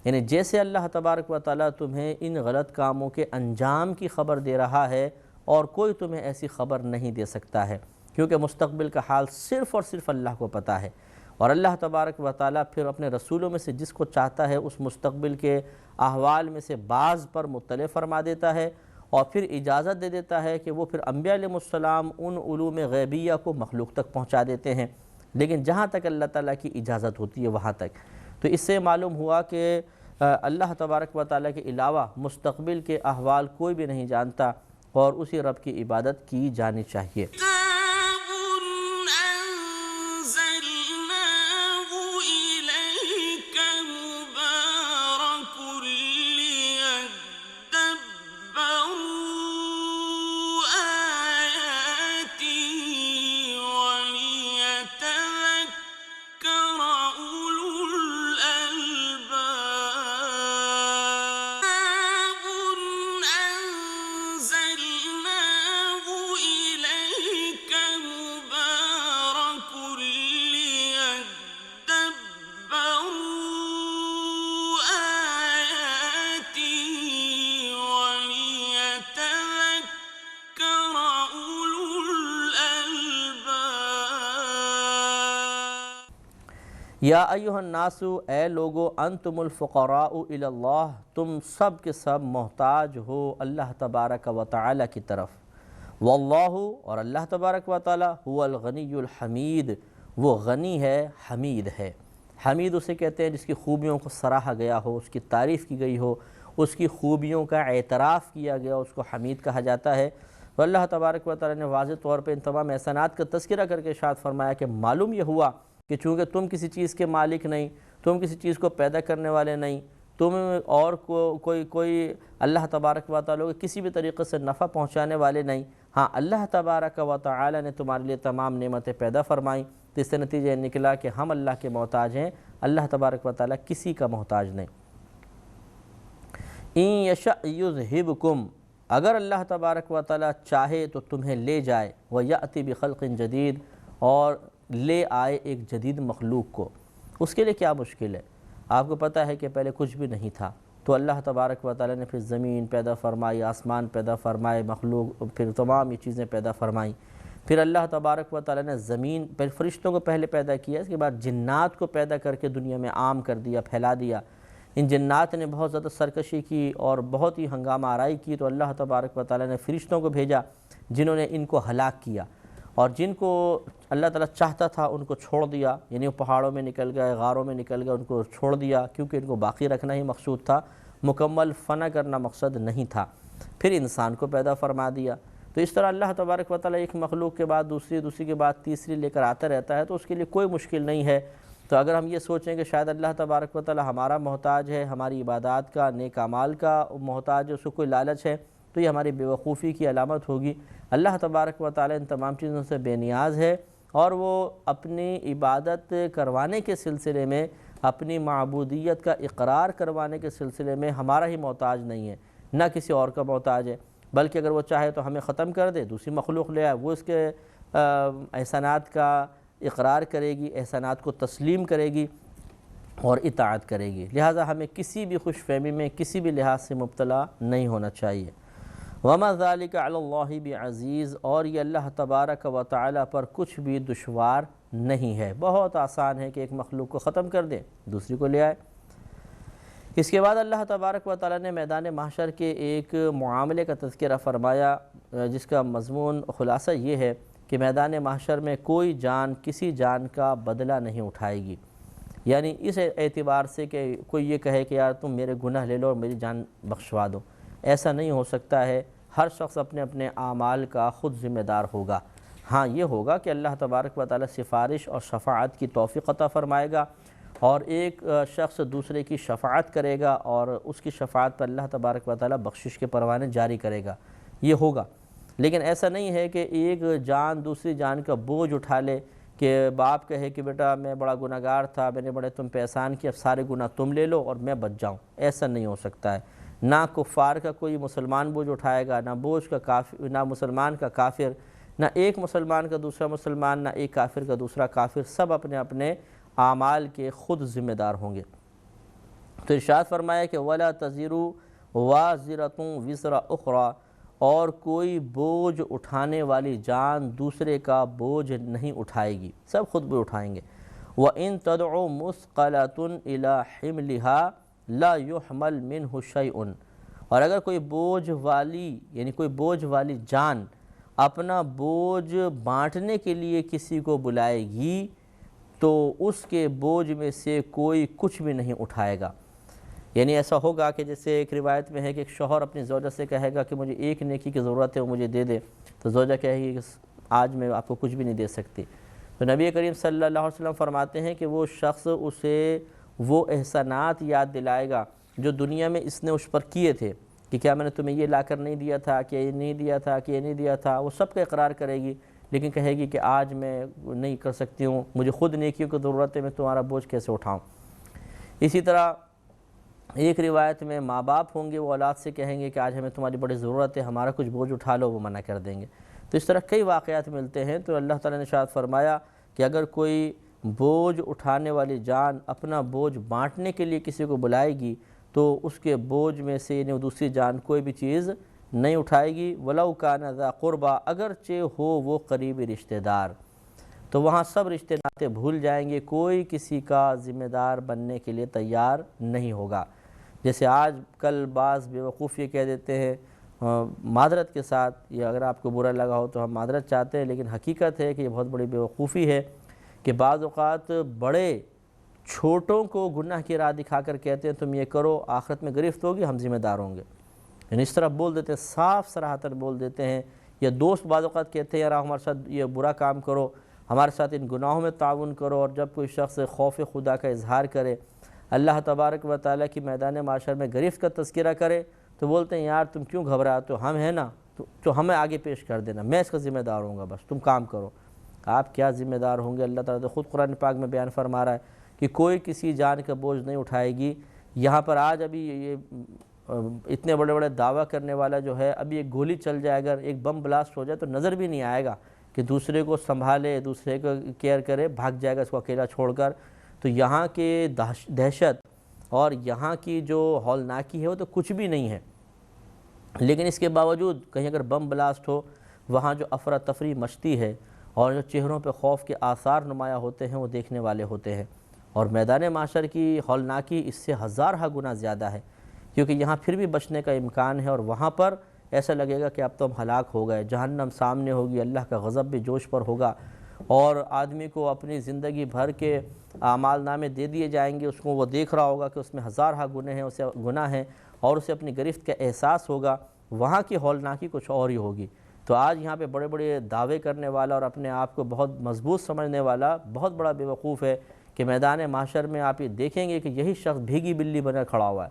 یعنی جیسے اللہ تبارک و تعالیٰ تمہیں ان غلط کاموں کے انجام کی خبر دے رہا ہے، اور کوئی تمہیں ایسی خبر نہیں دے سکتا ہے، کیونکہ مستقبل کا حال صرف اور صرف اللہ کو پتہ ہے۔ اور اللہ تبارک و تعالیٰ پھر اپنے رسولوں میں سے جس کو چاہتا ہے اس مستقبل کے احوال میں سے بعض پر مطلع فرما دیتا ہے، اور پھر اجازت دے دیتا ہے کہ وہ پھر انبیاء علیہ السلام ان علوم غیبیہ کو مخلوق تک پہنچا دیتے ہیں، لیکن جہاں تک اللہ تعالیٰ کی اجازت ہوتی ہے وہاں تک۔ تو اس سے معلوم ہوا کہ اللہ تبارک و تعالیٰ کے علاوہ مستقبل کے احوال کوئی بھی نہیں جانتا، اور اسی رب کی عبادت کی جانی چاہیے۔ یا ایہا الناس، اے لوگو، انتم الفقراء الی اللہ، تم سب کے سب محتاج ہو اللہ تبارک و تعالی کی طرف۔ واللہ، اور اللہ تبارک و تعالی، هو الغنی الحمید، وہ غنی ہے، حمید ہے۔ حمید اسے کہتے ہیں جس کی خوبیوں کو سراہا گیا ہو، اس کی تعریف کی گئی ہو، اس کی خوبیوں کا اعتراف کیا گیا، اس کو حمید کہا جاتا ہے۔ تو اللہ تبارک و تعالی نے واضح طور پہ ان تمام احسانات کا تذکرہ کر کے ارشاد فرمایا کہ معلوم یہ ہوا کہ چونکہ تم کسی چیز کے مالک نہیں، تم کسی چیز کو پیدا کرنے والے نہیں، تم اور کوئی اللہ تبارک و تعالیٰ کو کسی بھی طریقے سے نفع پہنچانے والے نہیں، ہاں اللہ تبارک و تعالیٰ نے تمہارے لیے تمام نعمتیں پیدا فرمائیں، تو اس سے نتیجہ یہ نکلا کہ ہم اللہ کے محتاج ہیں، اللہ تبارک و تعالیٰ کسی کا محتاج نہیں۔ ان یشأ یذہبکم، اگر اللہ تبارک و تعالیٰ چاہے تو تمہیں لے جائے، ویأتی بخلق جدید، اور لے آئے ایک جدید مخلوق کو، اس کے لیے کیا مشکل ہے؟ آپ کو پتہ ہے کہ پہلے کچھ بھی نہیں تھا، تو اللہ تبارک و تعالیٰ نے پھر زمین پیدا فرمائی، آسمان پیدا فرمائے، مخلوق، پھر تمام یہ چیزیں پیدا فرمائیں۔ پھر اللہ تبارک و تعالیٰ نے زمین پھر فرشتوں کو پہلے پیدا کیا، اس کے بعد جنات کو پیدا کر کے دنیا میں عام کر دیا، پھیلا دیا۔ ان جنات نے بہت زیادہ سرکشی کی اور بہت ہی ہنگامہ آرائی کی، تو اللہ تبارک و تعالیٰ نے فرشتوں کو بھیجا جنہوں نے ان کو ہلاک کیا، اور جن کو اللہ تعالیٰ چاہتا تھا ان کو چھوڑ دیا، یعنی وہ پہاڑوں میں نکل گئے، غاروں میں نکل گئے، ان کو چھوڑ دیا، کیونکہ ان کو باقی رکھنا ہی مقصود تھا، مکمل فنا کرنا مقصد نہیں تھا۔ پھر انسان کو پیدا فرما دیا۔ تو اس طرح اللہ تبارک و تعالیٰ ایک مخلوق کے بعد دوسری کے بعد تیسری لے کر آتا رہتا ہے، تو اس کے لیے کوئی مشکل نہیں ہے۔ تو اگر ہم یہ سوچیں کہ شاید اللہ تبارک و تعالیٰ ہمارا محتاج ہے، ہماری عبادات کا، نیک اعمال کا محتاج ہے، اس کو کوئی لالچ ہے، تو یہ ہماری بے وقوفی کی علامت ہوگی۔ اللہ تبارک و تعالیٰ ان تمام چیزوں سے بے نیاز ہے، اور وہ اپنی عبادت کروانے کے سلسلے میں، اپنی معبودیت کا اقرار کروانے کے سلسلے میں ہمارا ہی محتاج نہیں ہے، نہ کسی اور کا محتاج ہے، بلکہ اگر وہ چاہے تو ہمیں ختم کر دے، دوسری مخلوق لے آئے، وہ اس کے احسانات کا اقرار کرے گی، احسانات کو تسلیم کرے گی اور اطاعت کرے گی۔ لہٰذا ہمیں کسی بھی خوش فہمی میں کسی بھی لحاظ سے مبتلا نہیں ہونا چاہیے۔ وَمَا ذَلِكَ عَلَى اللَّهِ بِعَزِيزٍ، اور یہ اللہ تبارک و تعالیٰ پر کچھ بھی دشوار نہیں ہے، بہت آسان ہے کہ ایک مخلوق کو ختم کر دے، دوسری کو لے آئے۔ اس کے بعد اللہ تبارک و تعالیٰ نے میدان محشر کے ایک معاملے کا تذکرہ فرمایا، جس کا مضمون خلاصہ یہ ہے کہ میدان محشر میں کوئی جان کسی جان کا بدلہ نہیں اٹھائے گی، یعنی اس اعتبار سے کہ کوئی یہ کہے کہ یار تم میرے گناہ لے لو اور میری جان بخشوا دو، ایسا نہیں ہو سکتا ہے۔ ہر شخص اپنے اپنے اعمال کا خود ذمہ دار ہوگا۔ ہاں یہ ہوگا کہ اللہ تبارک و تعالی سفارش اور شفاعت کی توفیق عطا فرمائے گا، اور ایک شخص دوسرے کی شفاعت کرے گا اور اس کی شفاعت پر اللہ تبارک و تعالی بخشش کے پروانے جاری کرے گا، یہ ہوگا۔ لیکن ایسا نہیں ہے کہ ایک جان دوسری جان کا بوجھ اٹھا لے، کہ باپ کہے کہ بیٹا میں بڑا گناہگار تھا، میں نے بڑے تم پہ احسان کیا، اب سارے گناہ تم لے لو اور میں بچ جاؤں، ایسا نہیں ہو سکتا ہے۔ نہ کفار کا کوئی مسلمان بوجھ اٹھائے گا، نہ مسلمان کا کافر، نہ ایک مسلمان کا دوسرا مسلمان، نہ ایک کافر کا دوسرا کافر، سب اپنے اپنے اعمال کے خود ذمہ دار ہوں گے۔ تو ارشاد فرمایا کہ وَلَا تَزِرُ وَازِرَةٌ وِزْرَ أُخْرَى، اور کوئی بوجھ اٹھانے والی جان دوسرے کا بوجھ نہیں اٹھائے گی، سب خود بھی اٹھائیں گے۔ وَإِن تَدْعُ مُثْقَلَةٌ إِلَىٰ حِمْلِهَا لَا يُحْمَلْ مِنْهُ شَيْءٌ، اور اگر کوئی بوجھ والی یعنی کوئی بوجھ والی جان اپنا بوجھ بانٹنے کے لیے کسی کو بلائے گی تو اس کے بوجھ میں سے کوئی کچھ بھی نہیں اٹھائے گا۔ یعنی ایسا ہوگا کہ جیسے ایک روایت میں ہے کہ ایک شوہر اپنی زوجہ سے کہے گا کہ مجھے ایک نیکی کی ضرورت ہے، وہ مجھے دے دے، تو زوجہ کہے گی کہ آج میں آپ کو کچھ بھی نہیں دے سکتی۔ تو نبی کریم صلی اللہ علیہ وسلم فرماتے ہیں کہ وہ شخص اسے وہ احسانات یاد دلائے گا جو دنیا میں اس نے اس پر کیے تھے، کہ کیا میں نے تمہیں یہ لا کر نہیں دیا تھا، کہ یہ نہیں دیا تھا، کہ یہ نہیں دیا تھا، وہ سب کا اقرار کرے گی، لیکن کہے گی کہ آج میں نہیں کر سکتی ہوں، مجھے خود نیکیوں کی ضرورت ہے، میں تمہارا بوجھ کیسے اٹھاؤں۔ اسی طرح ایک روایت میں ماں باپ ہوں گے، وہ اولاد سے کہیں گے کہ آج ہمیں تمہاری بڑی ضرورت ہے، ہمارا کچھ بوجھ اٹھا لو، وہ منع کر دیں گے۔ تو اس طرح کئی واقعات ملتے ہیں۔ تو اللہ تعالیٰ نے ارشاد فرمایا کہ اگر کوئی بوجھ اٹھانے والی جان اپنا بوجھ بانٹنے کے لیے کسی کو بلائے گی تو اس کے بوجھ میں سے یعنی دوسری جان کوئی بھی چیز نہیں اٹھائے گی۔ وَلَوْ كَانَ ذَا قُرْبَىٰ، اگرچہ ہو وہ قریبی رشتہ دار، تو وہاں سب رشتہ ناطے بھول جائیں گے، کوئی کسی کا ذمہ دار بننے کے لیے تیار نہیں ہوگا۔ جیسے آج کل بعض بیوقوف یہ کہہ دیتے ہیں معذرت کے ساتھ، یہ اگر آپ کو برا لگا ہو تو ہم معذرت چاہتے ہیں، لیکن حقیقت ہے کہ یہ بہت بڑی بیوقوفی ہے کہ بعض اوقات بڑے چھوٹوں کو گناہ کی راہ دکھا کر کہتے ہیں تم یہ کرو، آخرت میں گرفت ہوگی، ہم ذمہ دار ہوں گے، یعنی اس طرح بول دیتے ہیں، صاف صراحتاً بول دیتے ہیں۔ یا دوست بعض اوقات کہتے ہیں یار ہمارے ساتھ یہ برا کام کرو، ہمارے ساتھ ان گناہوں میں تعاون کرو، اور جب کوئی شخص خوف خدا کا اظہار کرے، اللہ تبارک و تعالیٰ کی میدان معاشر میں گرفت کا تذکرہ کرے، تو بولتے ہیں یار تم کیوں گھبراتے ہو، ہم ہیں نا، تو ہمیں آگے پیش کر دینا، میں اس کا ذمہ دار ہوں گا، بس تم کام کرو۔ آپ کیا ذمہ دار ہوں گے؟ اللہ تعالیٰ تو خود قرآن پاک میں بیان فرما رہا ہے کہ کوئی کسی جان کا بوجھ نہیں اٹھائے گی۔ یہاں پر آج ابھی یہ اتنے بڑے بڑے دعویٰ کرنے والا جو ہے، ابھی ایک گولی چل جائے، اگر ایک بم بلاسٹ ہو جائے تو نظر بھی نہیں آئے گا کہ دوسرے کو سنبھالے، دوسرے کو کیئر کرے، بھاگ جائے گا اس کو اکیلا چھوڑ کر۔ تو یہاں کے دہشت اور یہاں کی جو ہولناکی ہے وہ تو کچھ بھی نہیں ہے، لیکن اس کے باوجود کہیں اگر بم بلاسٹ ہو، وہاں جو افراتفری مچتی ہے اور جو چہروں پہ خوف کے آثار نمایاں ہوتے ہیں وہ دیکھنے والے ہوتے ہیں، اور میدان معاشر کی ہولناکی اس سے ہزارہ گنا زیادہ ہے، کیونکہ یہاں پھر بھی بچنے کا امکان ہے، اور وہاں پر ایسا لگے گا کہ اب تو ہم ہلاک ہو گئے، جہنم سامنے ہوگی، اللہ کا غضب بھی جوش پر ہوگا، اور آدمی کو اپنی زندگی بھر کے اعمال نامے دے دیے جائیں گے، اس کو وہ دیکھ رہا ہوگا کہ اس میں ہزارہ گناہ ہیں، اور اسے اپنی گرفت کا احساس ہوگا، وہاں کی ہولناکی کچھ اور ہی ہوگی۔ تو آج یہاں پہ بڑے بڑے دعوے کرنے والا اور اپنے آپ کو بہت مضبوط سمجھنے والا بہت بڑا بیوقوف ہے کہ میدان محشر میں آپ یہ دیکھیں گے کہ یہی شخص بھیگی بلی بن کر کھڑا ہوا ہے،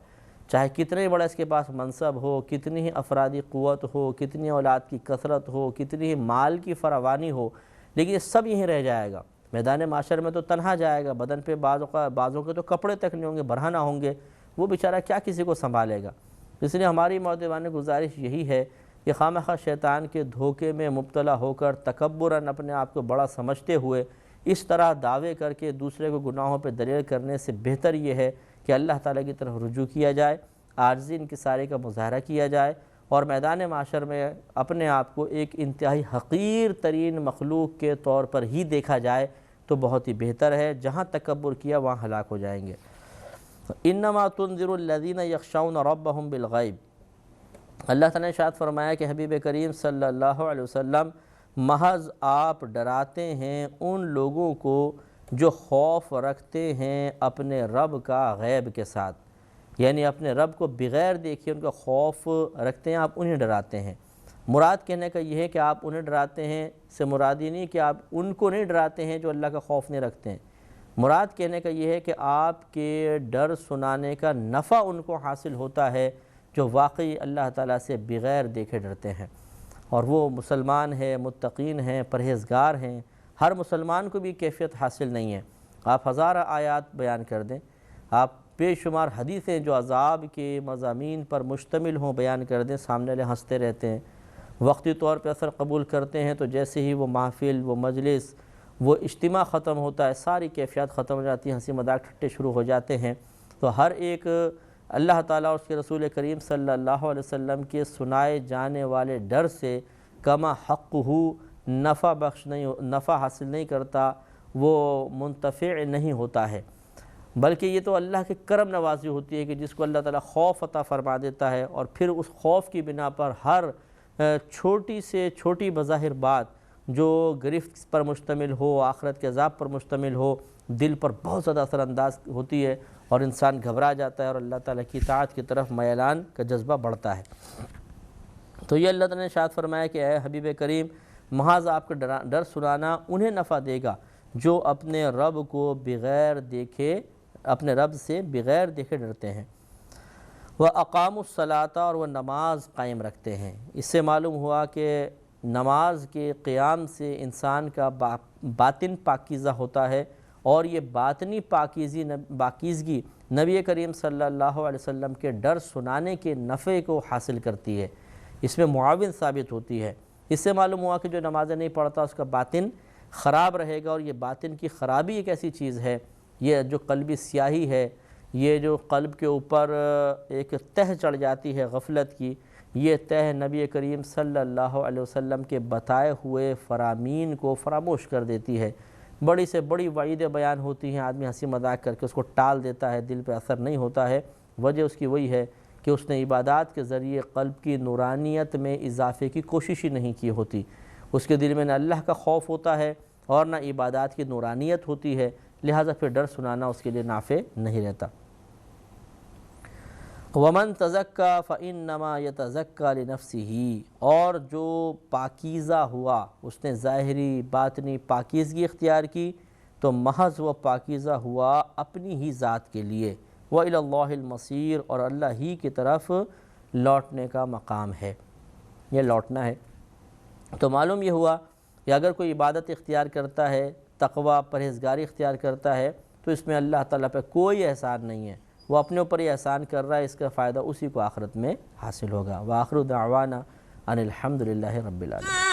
چاہے کتنے بڑا اس کے پاس منصب ہو، کتنی ہی افرادی قوت ہو، کتنی اولاد کی کثرت ہو، کتنی ہی مال کی فراوانی ہو، لیکن یہ سب یہیں رہ جائے گا۔ میدان معاشر میں تو تنہا جائے گا، بدن پہ بعضوں کے تو کپڑے تک نہیں ہوں گے، برہنہ ہوں گے، وہ بیچارہ کیا کسی کو سنبھالے گا۔ اس لیے ہماری معتبرانہ گزارش یہی ہے کہ خواہ شیطان کے دھوکے میں مبتلا ہو کر تکبراً اپنے آپ کو بڑا سمجھتے ہوئے اس طرح دعوے کر کے دوسرے کو گناہوں پہ دلیل کرنے سے بہتر یہ ہے کہ اللہ تعالیٰ کی طرف رجوع کیا جائے، عاجزی انکساری کا مظاہرہ کیا جائے، اور میدان معاشر میں اپنے آپ کو ایک انتہائی حقیر ترین مخلوق کے طور پر ہی دیکھا جائے تو بہت ہی بہتر ہے۔ جہاں تکبر کیا وہاں ہلاک ہو جائیں گے۔ انما تنذر الذین یخشون ربهم بالغیب، اللہ تعالیٰ نے ارشاد فرمایا کہ حبیب کریم صلی اللہ علیہ وسلم محض آپ ڈراتے ہیں ان لوگوں کو جو خوف رکھتے ہیں اپنے رب کا غیب کے ساتھ، یعنی اپنے رب کو بغیر دیکھے ان کا خوف رکھتے ہیں، آپ انہیں ڈراتے ہیں۔ مراد کہنے کا یہ ہے کہ آپ انہیں ڈراتے ہیں، سے مراد یہ نہیں کہ آپ ان کو نہیں ڈراتے ہیں جو اللہ کا خوف نہیں رکھتے ہیں۔ مراد کہنے کا یہ ہے کہ آپ کے ڈر سنانے کا نفع ان کو حاصل ہوتا ہے جو واقعی اللہ تعالیٰ سے بغیر دیکھے ڈرتے ہیں، اور وہ مسلمان ہیں، متقین ہیں، پرہیزگار ہیں۔ ہر مسلمان کو بھی کیفیت حاصل نہیں ہے۔ آپ ہزارہ آیات بیان کر دیں، آپ بے شمار حدیثیں جو عذاب کے مضامین پر مشتمل ہوں بیان کر دیں، سامنے والے ہنستے رہتے ہیں، وقتی طور پہ اثر قبول کرتے ہیں، تو جیسے ہی وہ محفل، وہ مجلس، وہ اجتماع ختم ہوتا ہے، ساری کیفیات ختم ہو جاتی ہیں، ہنسی مذاق ٹھٹے شروع ہو جاتے ہیں۔ تو ہر ایک اللہ تعالیٰ اور اس کے رسول کریم صلی اللہ علیہ وسلم کے سنائے جانے والے ڈر سے کما حق نفع حاصل نہیں کرتا، وہ منتفع نہیں ہوتا ہے، بلکہ یہ تو اللہ کے کرم نوازی ہوتی ہے کہ جس کو اللہ تعالیٰ خوف عطا فرما دیتا ہے، اور پھر اس خوف کی بنا پر ہر چھوٹی سے چھوٹی بظاہر بات جو گرفت پر مشتمل ہو، آخرت کے عذاب پر مشتمل ہو، دل پر بہت زیادہ اثر انداز ہوتی ہے، اور انسان گھبرا جاتا ہے اور اللہ تعالیٰ کی اطاعت کی طرف میلان کا جذبہ بڑھتا ہے۔ تو یہ اللہ تعالیٰ نے ارشاد فرمایا کہ اے حبیب کریم، محض آپ کا ڈر سنانا انہیں نفع دے گا جو اپنے رب کو بغیر دیکھے، اپنے رب سے بغیر دیکھے ڈرتے ہیں۔ وَأَقَامُوا الصَّلَاةَ، اور وہ نماز قائم رکھتے ہیں۔ اس سے معلوم ہوا کہ نماز کے قیام سے انسان کا باطن پاکیزہ ہوتا ہے، اور یہ باطنی پاکیزگی نبی کریم صلی اللہ علیہ وسلم کے ڈر سنانے کے نفع کو حاصل کرتی ہے، اس میں معاون ثابت ہوتی ہے۔ اس سے معلوم ہوا کہ جو نمازیں نہیں پڑھتا اس کا باطن خراب رہے گا، اور یہ باطن کی خرابی ایک ایسی چیز ہے، یہ جو قلبی سیاہی ہے، یہ جو قلب کے اوپر ایک تہ چڑھ جاتی ہے غفلت کی، یہ تہ نبی کریم صلی اللہ علیہ وسلم کے بتائے ہوئے فرامین کو فراموش کر دیتی ہے۔ بڑی سے بڑی وعیدیں بیان ہوتی ہیں، آدمی ہنسی مذاق کر کے اس کو ٹال دیتا ہے، دل پہ اثر نہیں ہوتا ہے۔ وجہ اس کی وہی ہے کہ اس نے عبادات کے ذریعے قلب کی نورانیت میں اضافے کی کوشش ہی نہیں کی ہوتی۔ اس کے دل میں نہ اللہ کا خوف ہوتا ہے اور نہ عبادات کی نورانیت ہوتی ہے، لہٰذا پھر ڈر سنانا اس کے لیے نافع نہیں رہتا۔ وَمَن تَزَكَّىٰ فَإِنَّمَا يَتَزَكَّىٰ لِنَفْسِهِ، اور جو پاکیزہ ہوا، اس نے ظاہری باطنی پاکیزگی اختیار کی، تو محض وہ پاکیزہ ہوا اپنی ہی ذات کے لیے۔ وَإِلَى اللَّهِ الْمَصِيرُ، اور اللہ ہی کی طرف لوٹنے کا مقام ہے، یہ لوٹنا ہے۔ تو معلوم یہ ہوا کہ اگر کوئی عبادت اختیار کرتا ہے، تقوی پرہیزگاری اختیار کرتا ہے، تو اس میں اللہ تعالیٰ پہ کوئی احسان نہیں ہے، وہ اپنے اوپر یہ احسان کر رہا ہے، اس کا فائدہ اسی کو آخرت میں حاصل ہوگا۔ وآخر دعوانا ان الحمد للہ رب العالمین۔